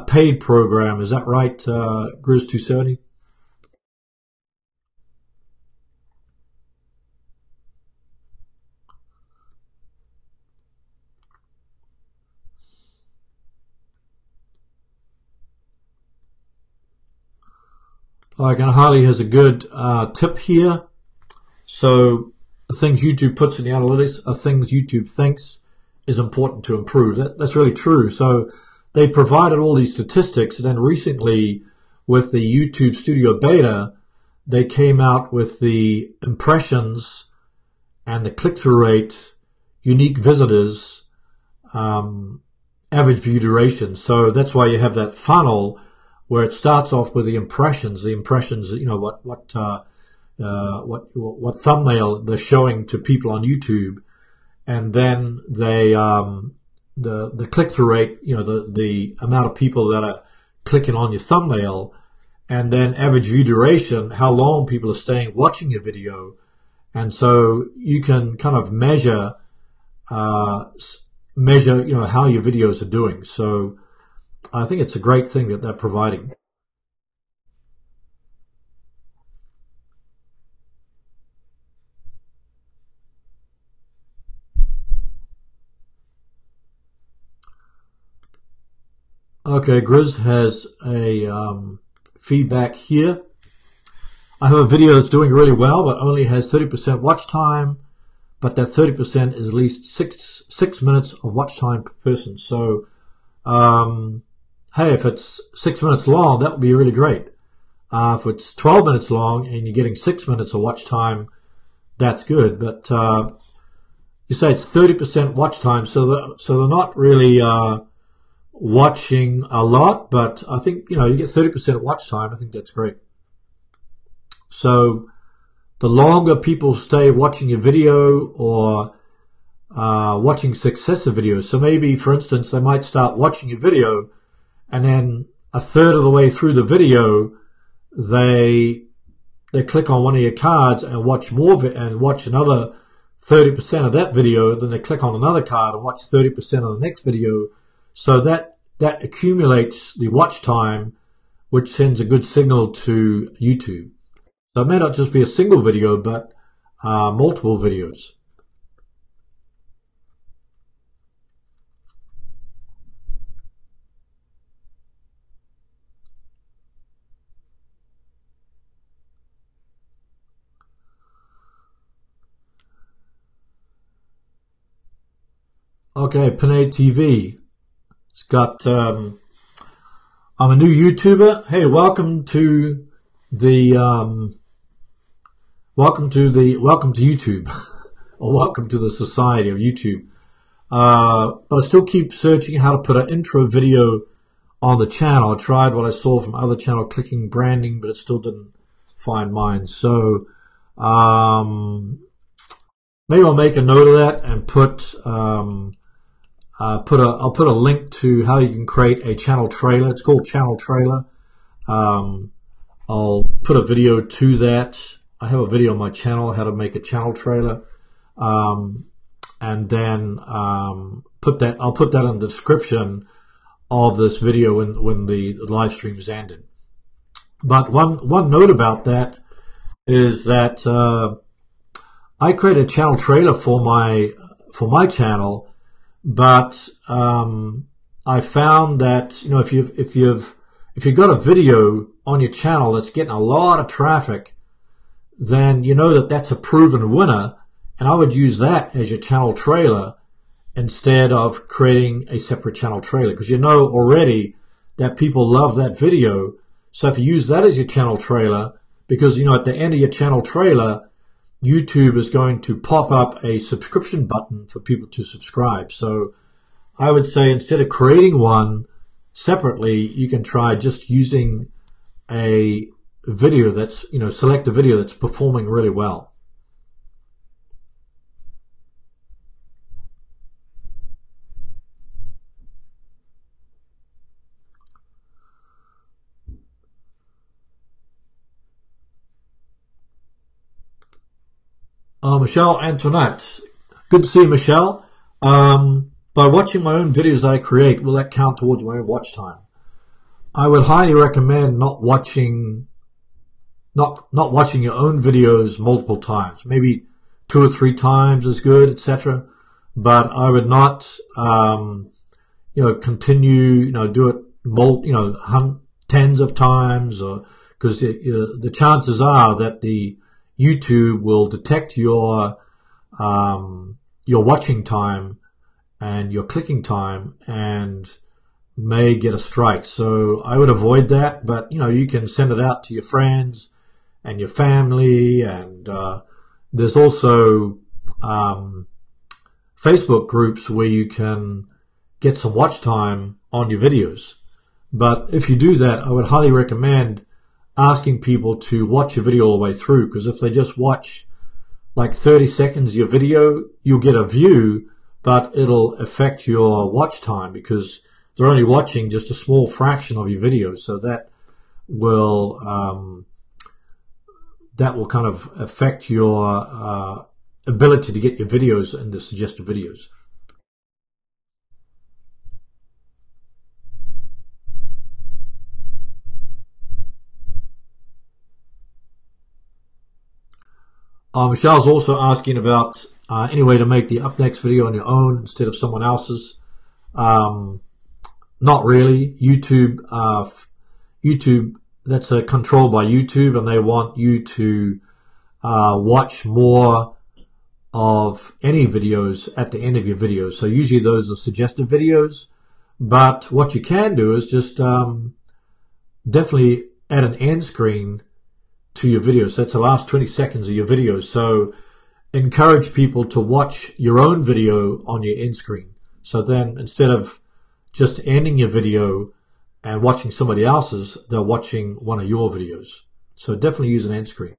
paid program. Is that right, Grizz270? And Harley has a good tip here. So the things YouTube puts in the analytics are things YouTube thinks is important to improve. That's really true. So they provided all these statistics, and then recently with the YouTube Studio Beta, they came out with the impressions and the click-through rate, unique visitors, average view duration. So that's why you have that funnel where it starts off with the impressions. The impressions, you know, what thumbnail they're showing to people on YouTube, and then they the click-through rate, you know, the amount of people that are clicking on your thumbnail, and then average view duration, how long people are staying watching your video, and so you can kind of measure, you know, how your videos are doing. So I think it's a great thing that they're providing. Okay, Grizz has a feedback here. I have a video that's doing really well, but only has 30% watch time, but that 30% is at least six minutes of watch time per person. So, hey, if it's 6 minutes long, that would be really great. If it's 12 minutes long and you're getting 6 minutes of watch time, that's good. But you say it's 30% watch time, so they're not really watching a lot, but I think, you get 30% watch time. I think that's great. So the longer people stay watching your video or watching successive videos. So maybe, for instance, they might start watching your video and then a third of the way through the video, they click on one of your cards and watch more and watch another 30% of that video. Then they click on another card and watch 30% of the next video. So that accumulates the watch time, which sends a good signal to YouTube. So it may not just be a single video, but multiple videos. Okay, Panay TV. It's got, I'm a new YouTuber. Hey, welcome to YouTube, or welcome to the society of YouTube. But I still keep searching how to put an intro video on the channel. I tried what I saw from other channel clicking branding, but it still didn't find mine. So, maybe I'll make a note of that and I'll put a link to how you can create a channel trailer. It's called Channel Trailer. I'll put a video to that. I have a video on my channel how to make a channel trailer, and then I'll put that in the description of this video when the live stream is ended. But one note about that is that I created a channel trailer for my channel. But I found that if you've got a video on your channel that's getting a lot of traffic, then you know that's a proven winner, and I would use that as your channel trailer instead of creating a separate channel trailer, because you know already that people love that video. So if you use that as your channel trailer, because at the end of your channel trailer, YouTube is going to pop up a subscription button for people to subscribe. So I would say instead of creating one separately, you can try just using a video that's, select a video that's performing really well. Michelle Antoinette. Good to see you, Michelle. By watching my own videos that I create, will that count towards my own watch time? I would highly recommend not watching your own videos multiple times. Maybe 2 or 3 times is good, etc. But I would not, continue, do it, tens of times, because the chances are that the YouTube will detect your watching time and your clicking time and may get a strike. So I would avoid that, but you can send it out to your friends and your family, and there's also Facebook groups where you can get some watch time on your videos. But if you do that, I would highly recommend asking people to watch your video all the way through, because if they just watch like 30 seconds of your video, you'll get a view, but it'll affect your watch time because they're only watching just a small fraction of your video. So that will kind of affect your ability to get your videos into suggested videos. Michelle's also asking about any way to make the up next video on your own instead of someone else's. Not really. YouTube, that's controlled by YouTube, and they want you to watch more of any videos at the end of your videos. So usually those are suggested videos. But what you can do is just definitely add an end screen to your video. So that's the last 20 seconds of your video. So encourage people to watch your own video on your end screen. So then instead of just ending your video and watching somebody else's, they're watching one of your videos. So definitely use an end screen.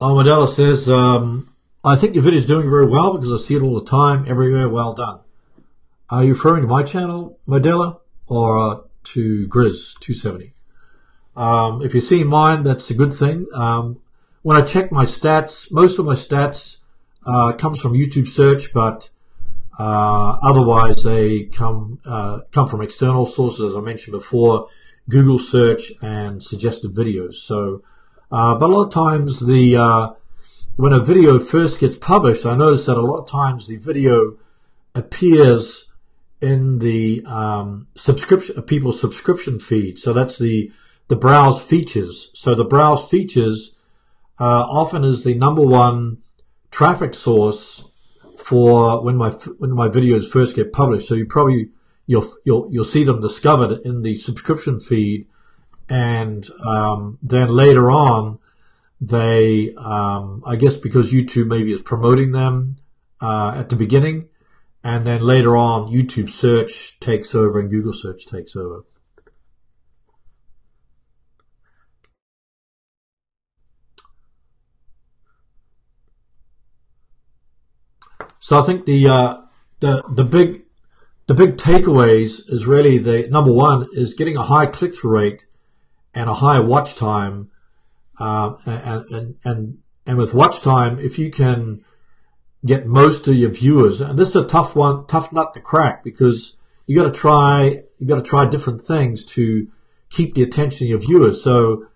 Modella says, I think your video is doing very well because I see it all the time, everywhere. Well done. Are you referring to my channel, Modella, or to Grizz 270? If you're seeing mine, that's a good thing. When I check my stats, most of my stats comes from YouTube search, but otherwise they come from external sources, as I mentioned before, Google search and suggested videos. So, but a lot of times when a video first gets published, I notice that a lot of times the video appears in the people's subscription feed. So that's the browse features. So the browse features often is the #1 traffic source for when my videos first get published. So you'll see them discovered in the subscription feed, and then later on they I guess because YouTube maybe is promoting them at the beginning, and then later on YouTube search takes over and Google search takes over. So I think the big takeaways is really the #1 is getting a high click-through rate and a high watch time, and with watch time, if you can get most of your viewers, and this is a tough nut to crack, because you got to try different things to keep the attention of your viewers. So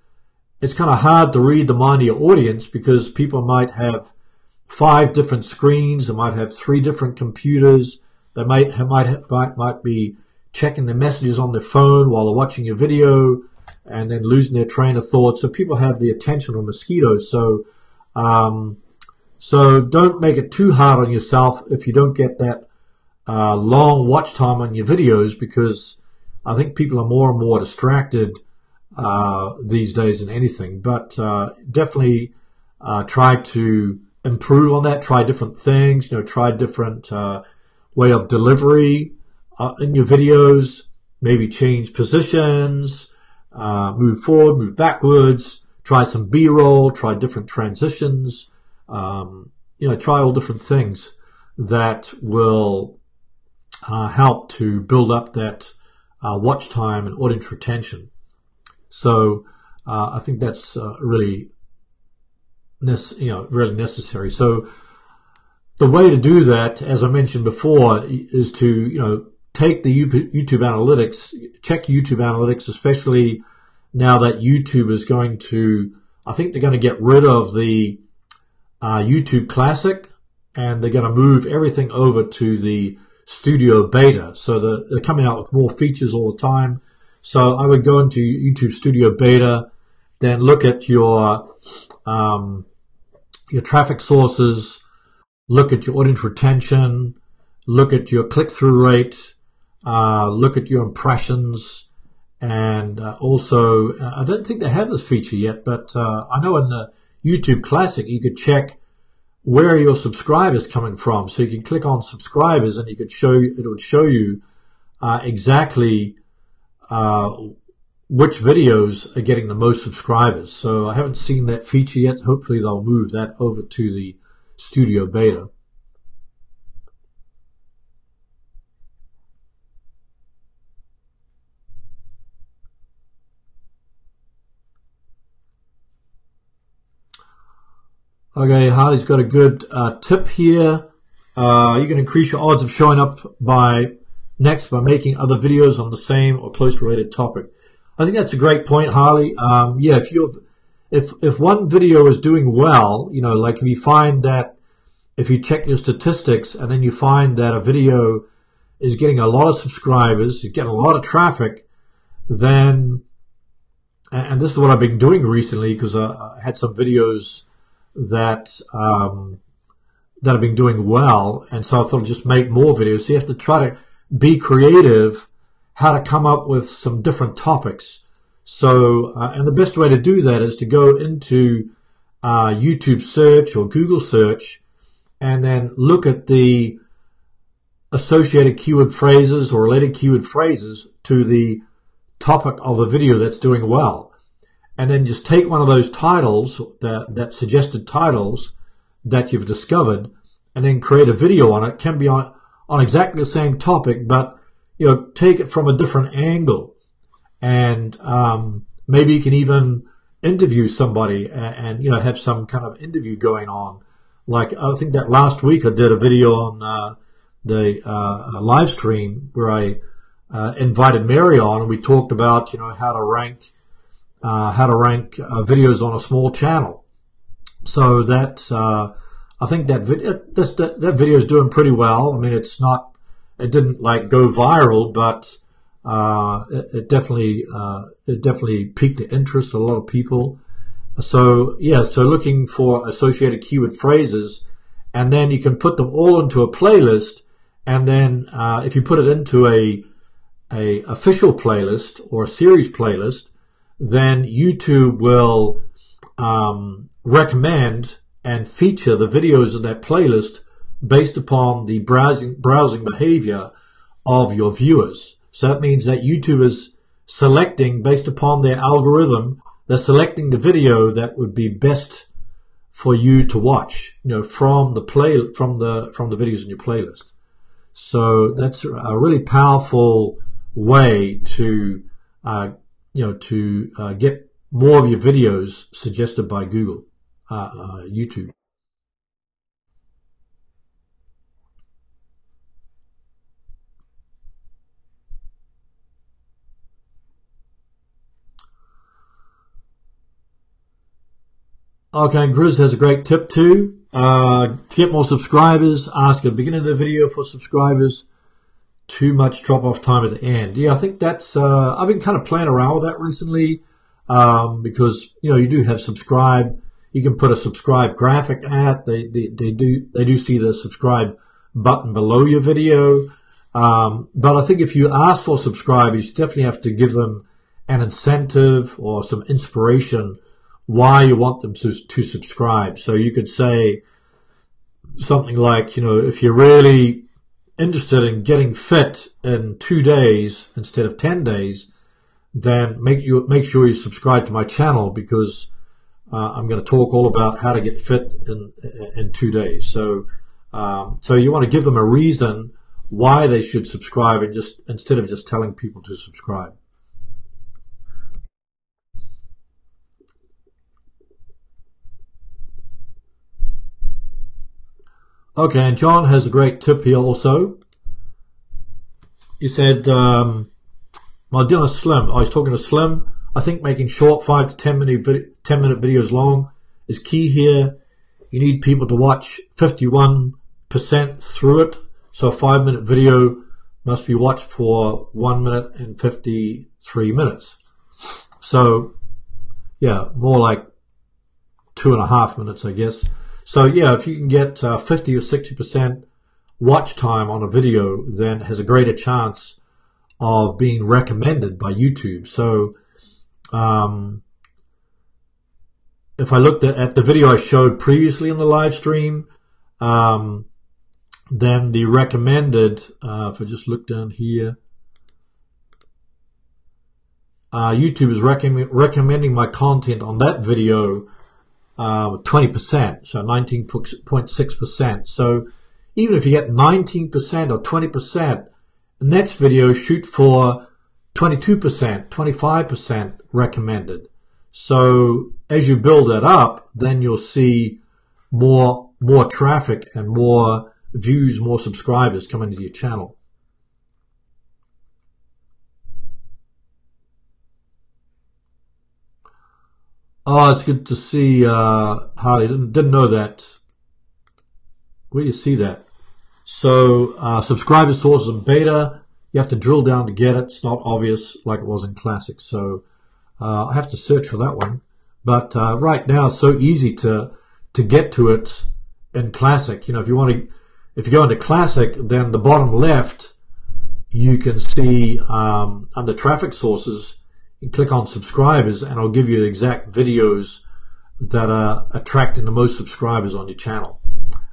it's kind of hard to read the mind of your audience, because people might have 5 different screens, they might have 3 different computers, they might be checking their messages on their phone while they're watching your video, and then losing their train of thought. So people have the attention of mosquitoes. So so don't make it too hard on yourself if you don't get that long watch time on your videos, because I think people are more and more distracted these days than anything. But definitely try to improve on that. Try different things. Try different way of delivery in your videos. Maybe change positions, move forward, move backwards. Try some B-roll. Try different transitions. Try all different things that will help to build up that watch time and audience retention. So I think that's really necessary. So the way to do that, as I mentioned before, is to take the YouTube analytics, check YouTube analytics, especially now that YouTube is going to, I think they're going to get rid of the YouTube Classic, and they're going to move everything over to the Studio Beta. So they're coming out with more features all the time. So I would go into YouTube Studio Beta, then look at your traffic sources, look at your audience retention, look at your click-through rate, look at your impressions, and also, I don't think they have this feature yet, but I know in the YouTube Classic you could check where your subscribers coming from. So you can click on subscribers, and it would show you exactly which videos are getting the most subscribers. So I haven't seen that feature yet. Hopefully they'll move that over to the Studio Beta. Okay, Harley's got a good tip here. You can increase your odds of showing up by making other videos on the same or close related topic. I think that's a great point, Harley. Yeah, if one video is doing well, like if you find that, if you check your statistics and then you find that a video is getting a lot of subscribers, is getting a lot of traffic, then, and this is what I've been doing recently, because I had some videos that that have been doing well, and so I thought I'd just make more videos. So you have to try to be creative, how to come up with some different topics. So, and the best way to do that is to go into YouTube search or Google search, and then look at the associated keyword phrases or related keyword phrases to the topic of a video that's doing well. And then just take one of those titles, that suggested titles that you've discovered, and then create a video on it. It can be on exactly the same topic, but take it from a different angle. And maybe you can even interview somebody and have some kind of interview going on. Like, I think that last week I did a video on the live stream where I invited Mary on, and we talked about how to rank videos on a small channel. So that I think that video is doing pretty well. I mean, it didn't like go viral, but it definitely piqued the interest of a lot of people. So yeah, so looking for associated keyword phrases, and then you can put them all into a playlist, and then if you put it into a official playlist or a series playlist, then YouTube will recommend and feature the videos in that playlist based upon the browsing behavior of your viewers. So that means that YouTube is selecting, based upon their algorithm, they're selecting the video that would be best for you to watch, from the videos in your playlist. So that's a really powerful way to get more of your videos suggested by Google, YouTube. Okay, Grizz has a great tip too. To get more subscribers, ask at the beginning of the video for subscribers. Too much drop-off time at the end. Yeah, I think that's, I've been kind of playing around with that recently, because, you do have subscribe. You can put a subscribe graphic at, they do see the subscribe button below your video. But I think if you ask for subscribers, you definitely have to give them an incentive or some inspiration why you want them to subscribe. So you could say something like, if you're really interested in getting fit in 2 days instead of 10 days, then make sure you subscribe to my channel, because I'm going to talk all about how to get fit in 2 days. So so you want to give them a reason why they should subscribe, and instead of just telling people to subscribe. Okay, and John has a great tip here also. He said, my dinner Slim. I was talking to Slim. I think making short 5 to 10 minute videos long is key here. You need people to watch 51% through it. So a 5-minute video must be watched for 1 minute and 53 minutes. So yeah, more like 2.5 minutes, I guess. So yeah, if you can get 50 or 60% watch time on a video, then it has a greater chance of being recommended by YouTube. So if I looked at the video I showed previously in the live stream, then the recommended, if I just look down here, YouTube is recommending my content on that video 20%, so 19.6%. So even if you get 19% or 20%, the next video shoot for 22%, 25% recommended. So as you build that up, then you'll see more traffic and more views, more subscribers coming to your channel. Oh, it's good to see, Harley. Didn't know that. Where do you see that? So, subscriber sources in beta, you have to drill down to get it. It's not obvious like it was in classic. So, I have to search for that one. But, right now it's so easy to get to it in Classic. You know, if you go into Classic, then the bottom left, you can see under traffic sources, you click on subscribers, and it'll give you the exact videos that are attracting the most subscribers on your channel.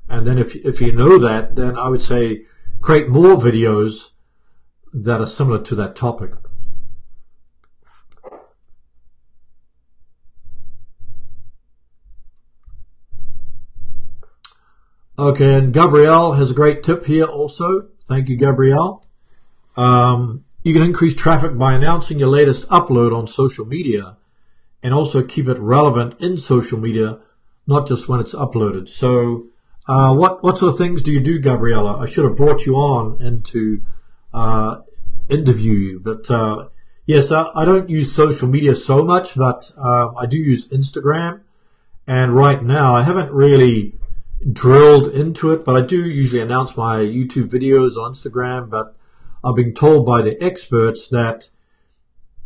And then if you know that, then I would say create more videos that are similar to that topic. Okay, and Gabrielle has a great tip here also. Thank you, Gabrielle. You can increase traffic by announcing your latest upload on social media and also keep it relevant in social media, not just when it's uploaded. So what sort of things do you do, Gabriella? I should have brought you on and to interview you. But yes, I don't use social media so much, but I do use Instagram. And right now, I haven't really drilled into it, but I do usually announce my YouTube videos on Instagram. But I've been told by the experts that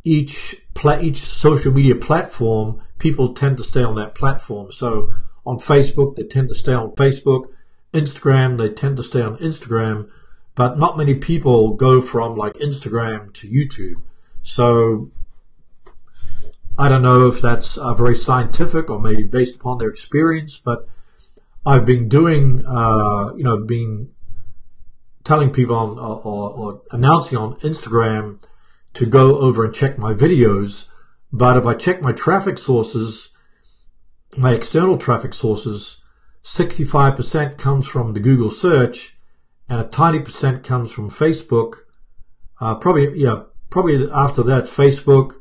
each social media platform, people tend to stay on that platform. So on Facebook, they tend to stay on Facebook. Instagram, they tend to stay on Instagram. But not many people go from like Instagram to YouTube. So I don't know if that's very scientific or maybe based upon their experience, but I've been doing, been telling people on, or announcing on Instagram to go over and check my videos. But if I check my traffic sources, my external traffic sources, 65% comes from the Google search and a tiny percent comes from Facebook. Probably after that, Facebook,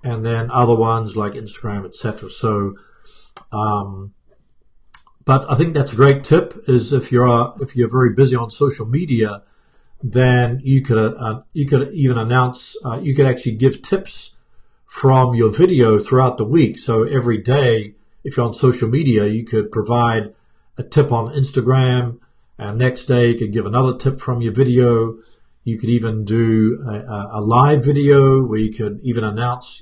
and then other ones like Instagram, etc. So, but I think that's a great tip. Is if you're very busy on social media, then you could even announce. You could actually give tips from your video throughout the week. So every day, if you're on social media, you could provide a tip on Instagram, and next day you could give another tip from your video. You could even do a live video where you could even announce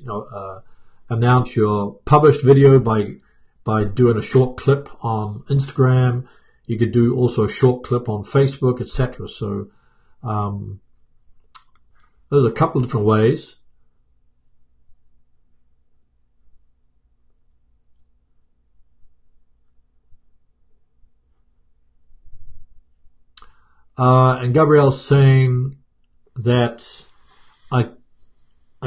your published video by doing a short clip on Instagram. You could do also a short clip on Facebook, etc. So there's a couple of different ways. And Gabrielle's saying that I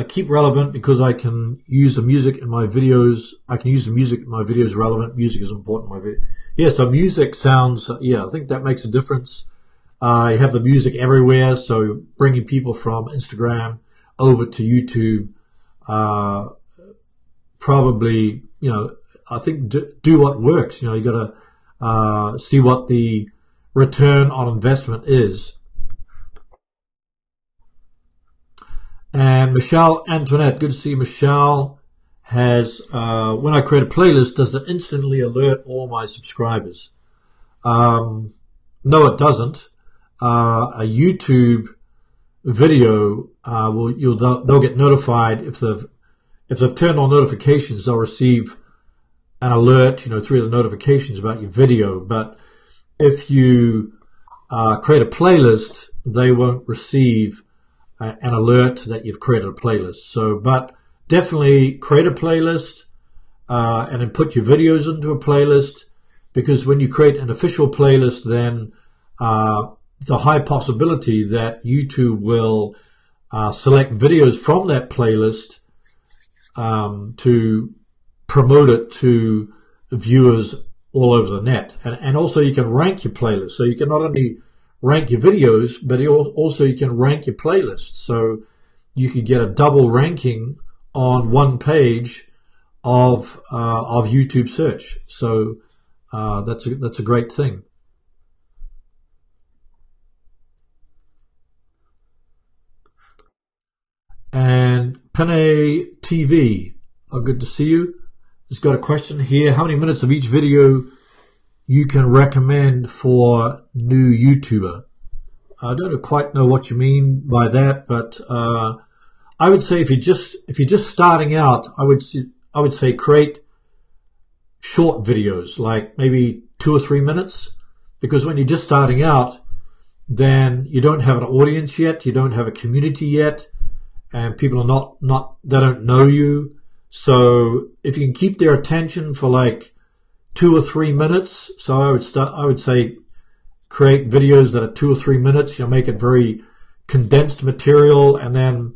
keep relevant because I can use the music in my videos. I can use the music in my videos relevant. Music is important in my video. Yeah, so music sounds, I think that makes a difference. You have the music everywhere, so bringing people from Instagram over to YouTube, probably, I think do what works. You got to see what the return on investment is. And Michelle Antoinette, good to see Michelle, has, when I create a playlist, does it instantly alert all my subscribers? No, it doesn't. A YouTube video, they'll get notified if they've turned on notifications, they'll receive an alert, through the notifications about your video. But if you create a playlist, they won't receive an alert that you've created a playlist. So, but definitely create a playlist and then put your videos into a playlist, because when you create an official playlist, then it's a high possibility that YouTube will select videos from that playlist to promote it to viewers all over the net. And also you can rank your playlist. So you can not only rank your videos, but also you can rank your playlists. So you could get a double ranking on one page of YouTube search. So that's a great thing. And Pene TV, good to see you. Has got a question here. How many minutes of each video you can recommend for new YouTuber? I don't quite know what you mean by that, but I would say if you're just starting out, I would say create short videos, like maybe 2 or 3 minutes, because when you're just starting out, then you don't have an audience yet, you don't have a community yet, and people are they don't know you. So if you can keep their attention for like 2 or 3 minutes, so I would say create videos that are 2 or 3 minutes, make it very condensed material, and then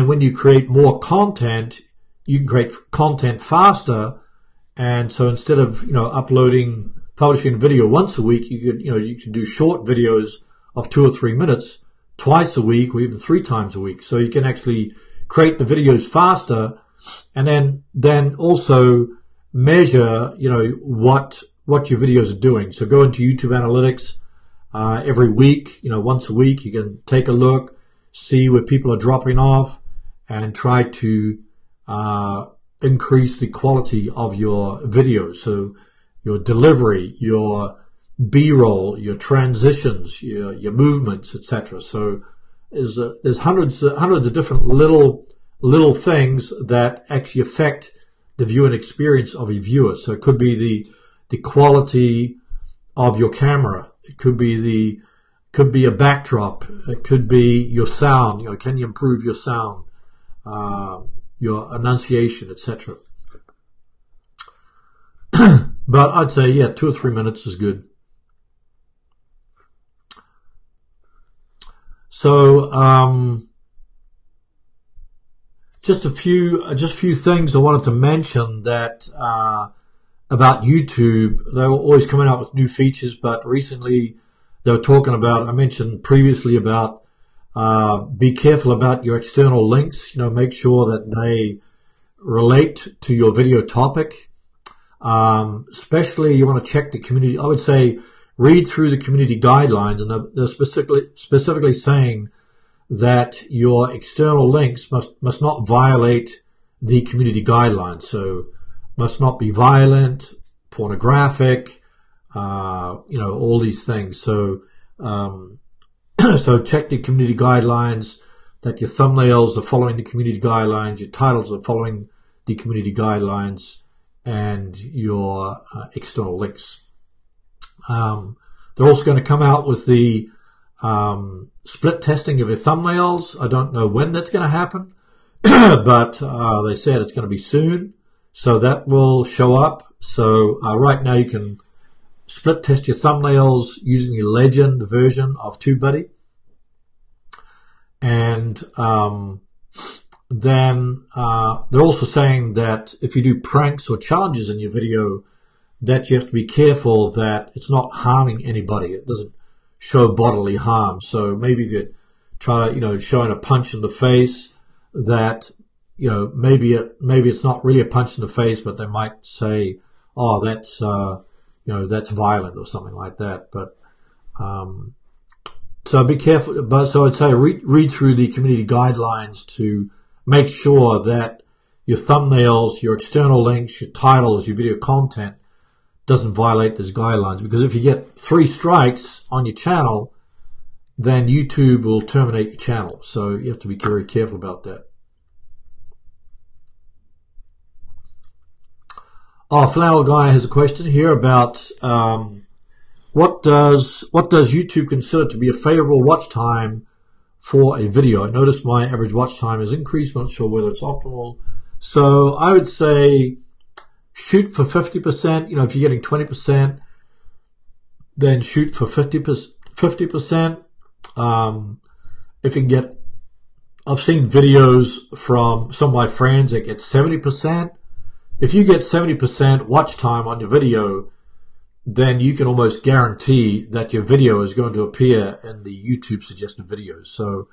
when you create more content, you can create content faster. And so instead of, publishing a video once a week, you can do short videos of 2 or 3 minutes twice a week, or even 3 times a week. So you can actually create the videos faster, and then also measure, what your videos are doing. So go into YouTube Analytics every week, once a week. You can take a look, see where people are dropping off, and try to increase the quality of your videos. So your delivery, your B-roll, your transitions, your movements, etc. So there's hundreds of different little things that actually affect the viewing experience of a viewer. So it could be the quality of your camera. It could be a backdrop. It could be your sound. Can you improve your sound, your enunciation, etc. But I'd say 2 or 3 minutes is good. So just a few things I wanted to mention that about YouTube. They were always coming out with new features, but recently they were talking about, I mentioned previously about be careful about your external links. Make sure that they relate to your video topic. Especially you want to check the community. I would say read through the community guidelines, and they're specifically saying that your external links must not violate the community guidelines. So must not be violent, pornographic, all these things. So so check the community guidelines, that your thumbnails are following the community guidelines, your titles are following the community guidelines, and your external links. They're also going to come out with the split testing of your thumbnails. I don't know when that's going to happen, but they said it's going to be soon. So that will show up. So right now you can split test your thumbnails using the Legend version of TubeBuddy. And then they're also saying that if you do pranks or challenges in your video, that you have to be careful that it's not harming anybody. It doesn't show bodily harm. So maybe if you try, showing a punch in the face, that, maybe it's not really a punch in the face, but they might say, oh, that's, that's violent or something like that. But, so be careful. But so I'd say read through the community guidelines to make sure that your thumbnails, your external links, your titles, your video content doesn't violate those guidelines. Because if you get 3 strikes on your channel, then YouTube will terminate your channel. So you have to be very careful about that. Flannel Guy has a question here about what does YouTube consider to be a favorable watch time for a video? I noticed my average watch time has increased. I'm not sure whether it's optimal. So I would say shoot for 50%. If you're getting 20%, then shoot for 50%. If you can get, I've seen videos from some of my friends that get 70%. If you get 70% watch time on your video, then you can almost guarantee that your video is going to appear in the YouTube suggested videos. So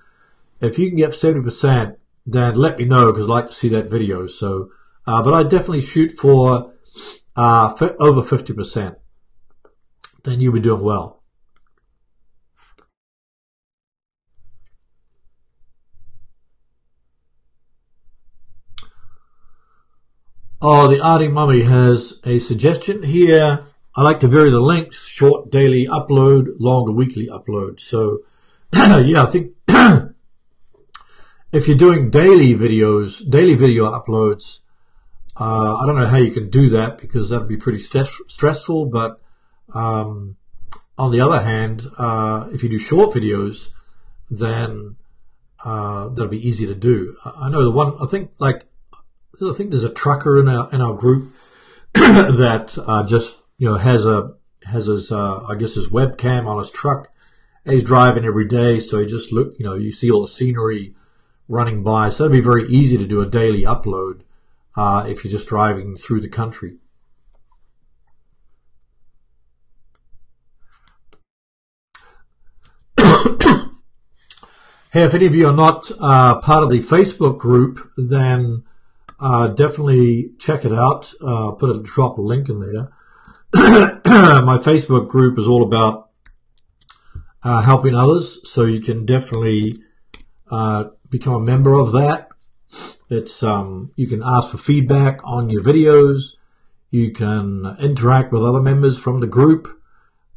if you can get 70%, then let me know, because I'd like to see that video. So, but I definitely shoot for over 50%. Then you'll be doing well. Oh, the Artie Mummy has a suggestion here. I like to vary the lengths: short daily upload, longer weekly upload. So, yeah, I think if you're doing daily video uploads, I don't know how you can do that because that would be pretty stressful, but on the other hand, if you do short videos, then that'll be easy to do. I know the one, I think there's a trucker in our group that just has his I guess his webcam on his truck. He's driving every day, so he just you see all the scenery running by. So it'd be very easy to do a daily upload if you're just driving through the country. Hey, if any of you are not part of the Facebook group, then definitely check it out. Drop a link in there. My Facebook group is all about helping others, so you can definitely become a member of that. It's you can ask for feedback on your videos. You can interact with other members from the group.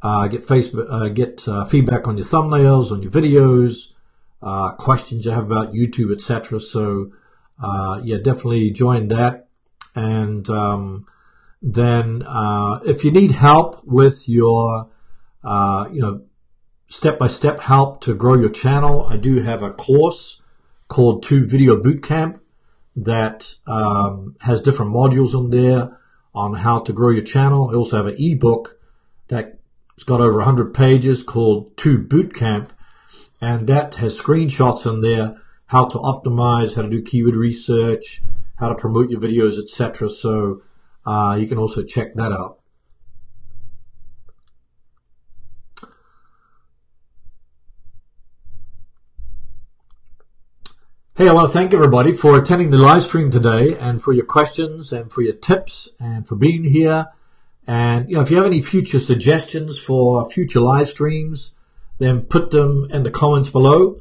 Get feedback on your thumbnails, on your videos, questions you have about YouTube, etc. So yeah, definitely join that. And then if you need help with your step-by-step help to grow your channel, I do have a course called 2 Video Bootcamp that has different modules on there on how to grow your channel. I also have an ebook that's got over 100 pages called 2 Bootcamp, and that has screenshots in there, how to optimize, how to do keyword research, how to promote your videos, etc. So you can also check that out. Hey, I want to thank everybody for attending the live stream today and for your questions and for your tips and for being here. And if you have any future suggestions for future live streams, then put them in the comments below,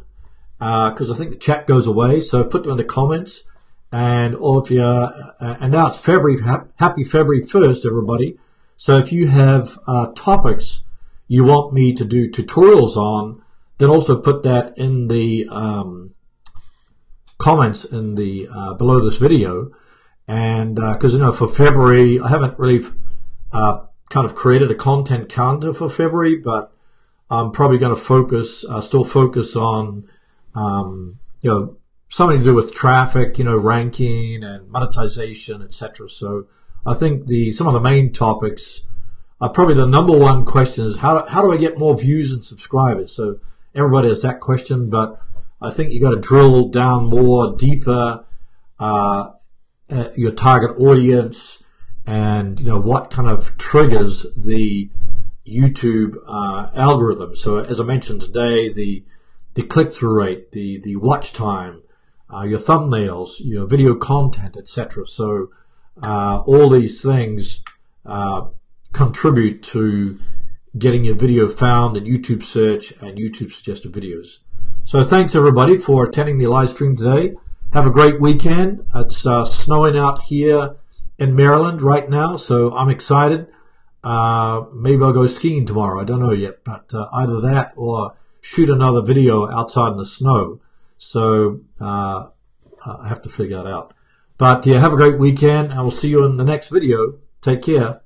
because I think the chat goes away. So put them in the comments. And now it's February. Happy February 1st, everybody. So if you have topics you want me to do tutorials on, then also put that in the comments in the below this video. And because for February, I haven't really kind of created a content calendar for February, but I'm probably going to still focus on something to do with traffic, ranking and monetization, etc. So I think some of the main topics are probably the number one question is how do I get more views and subscribers? So everybody has that question, but I think you got to drill down more deeper your target audience and what kind of triggers the YouTube algorithm. So as I mentioned today, the click-through rate, the watch time, your thumbnails, your video content, etc. So all these things contribute to getting your video found in YouTube search and YouTube suggested videos. So thanks everybody for attending the live stream today. Have a great weekend. It's snowing out here in Maryland right now, so I'm excited. Maybe I'll go skiing tomorrow. I don't know yet, but either that or shoot another video outside in the snow. So I have to figure that out. But yeah, have a great weekend, and we'll see you in the next video. Take care.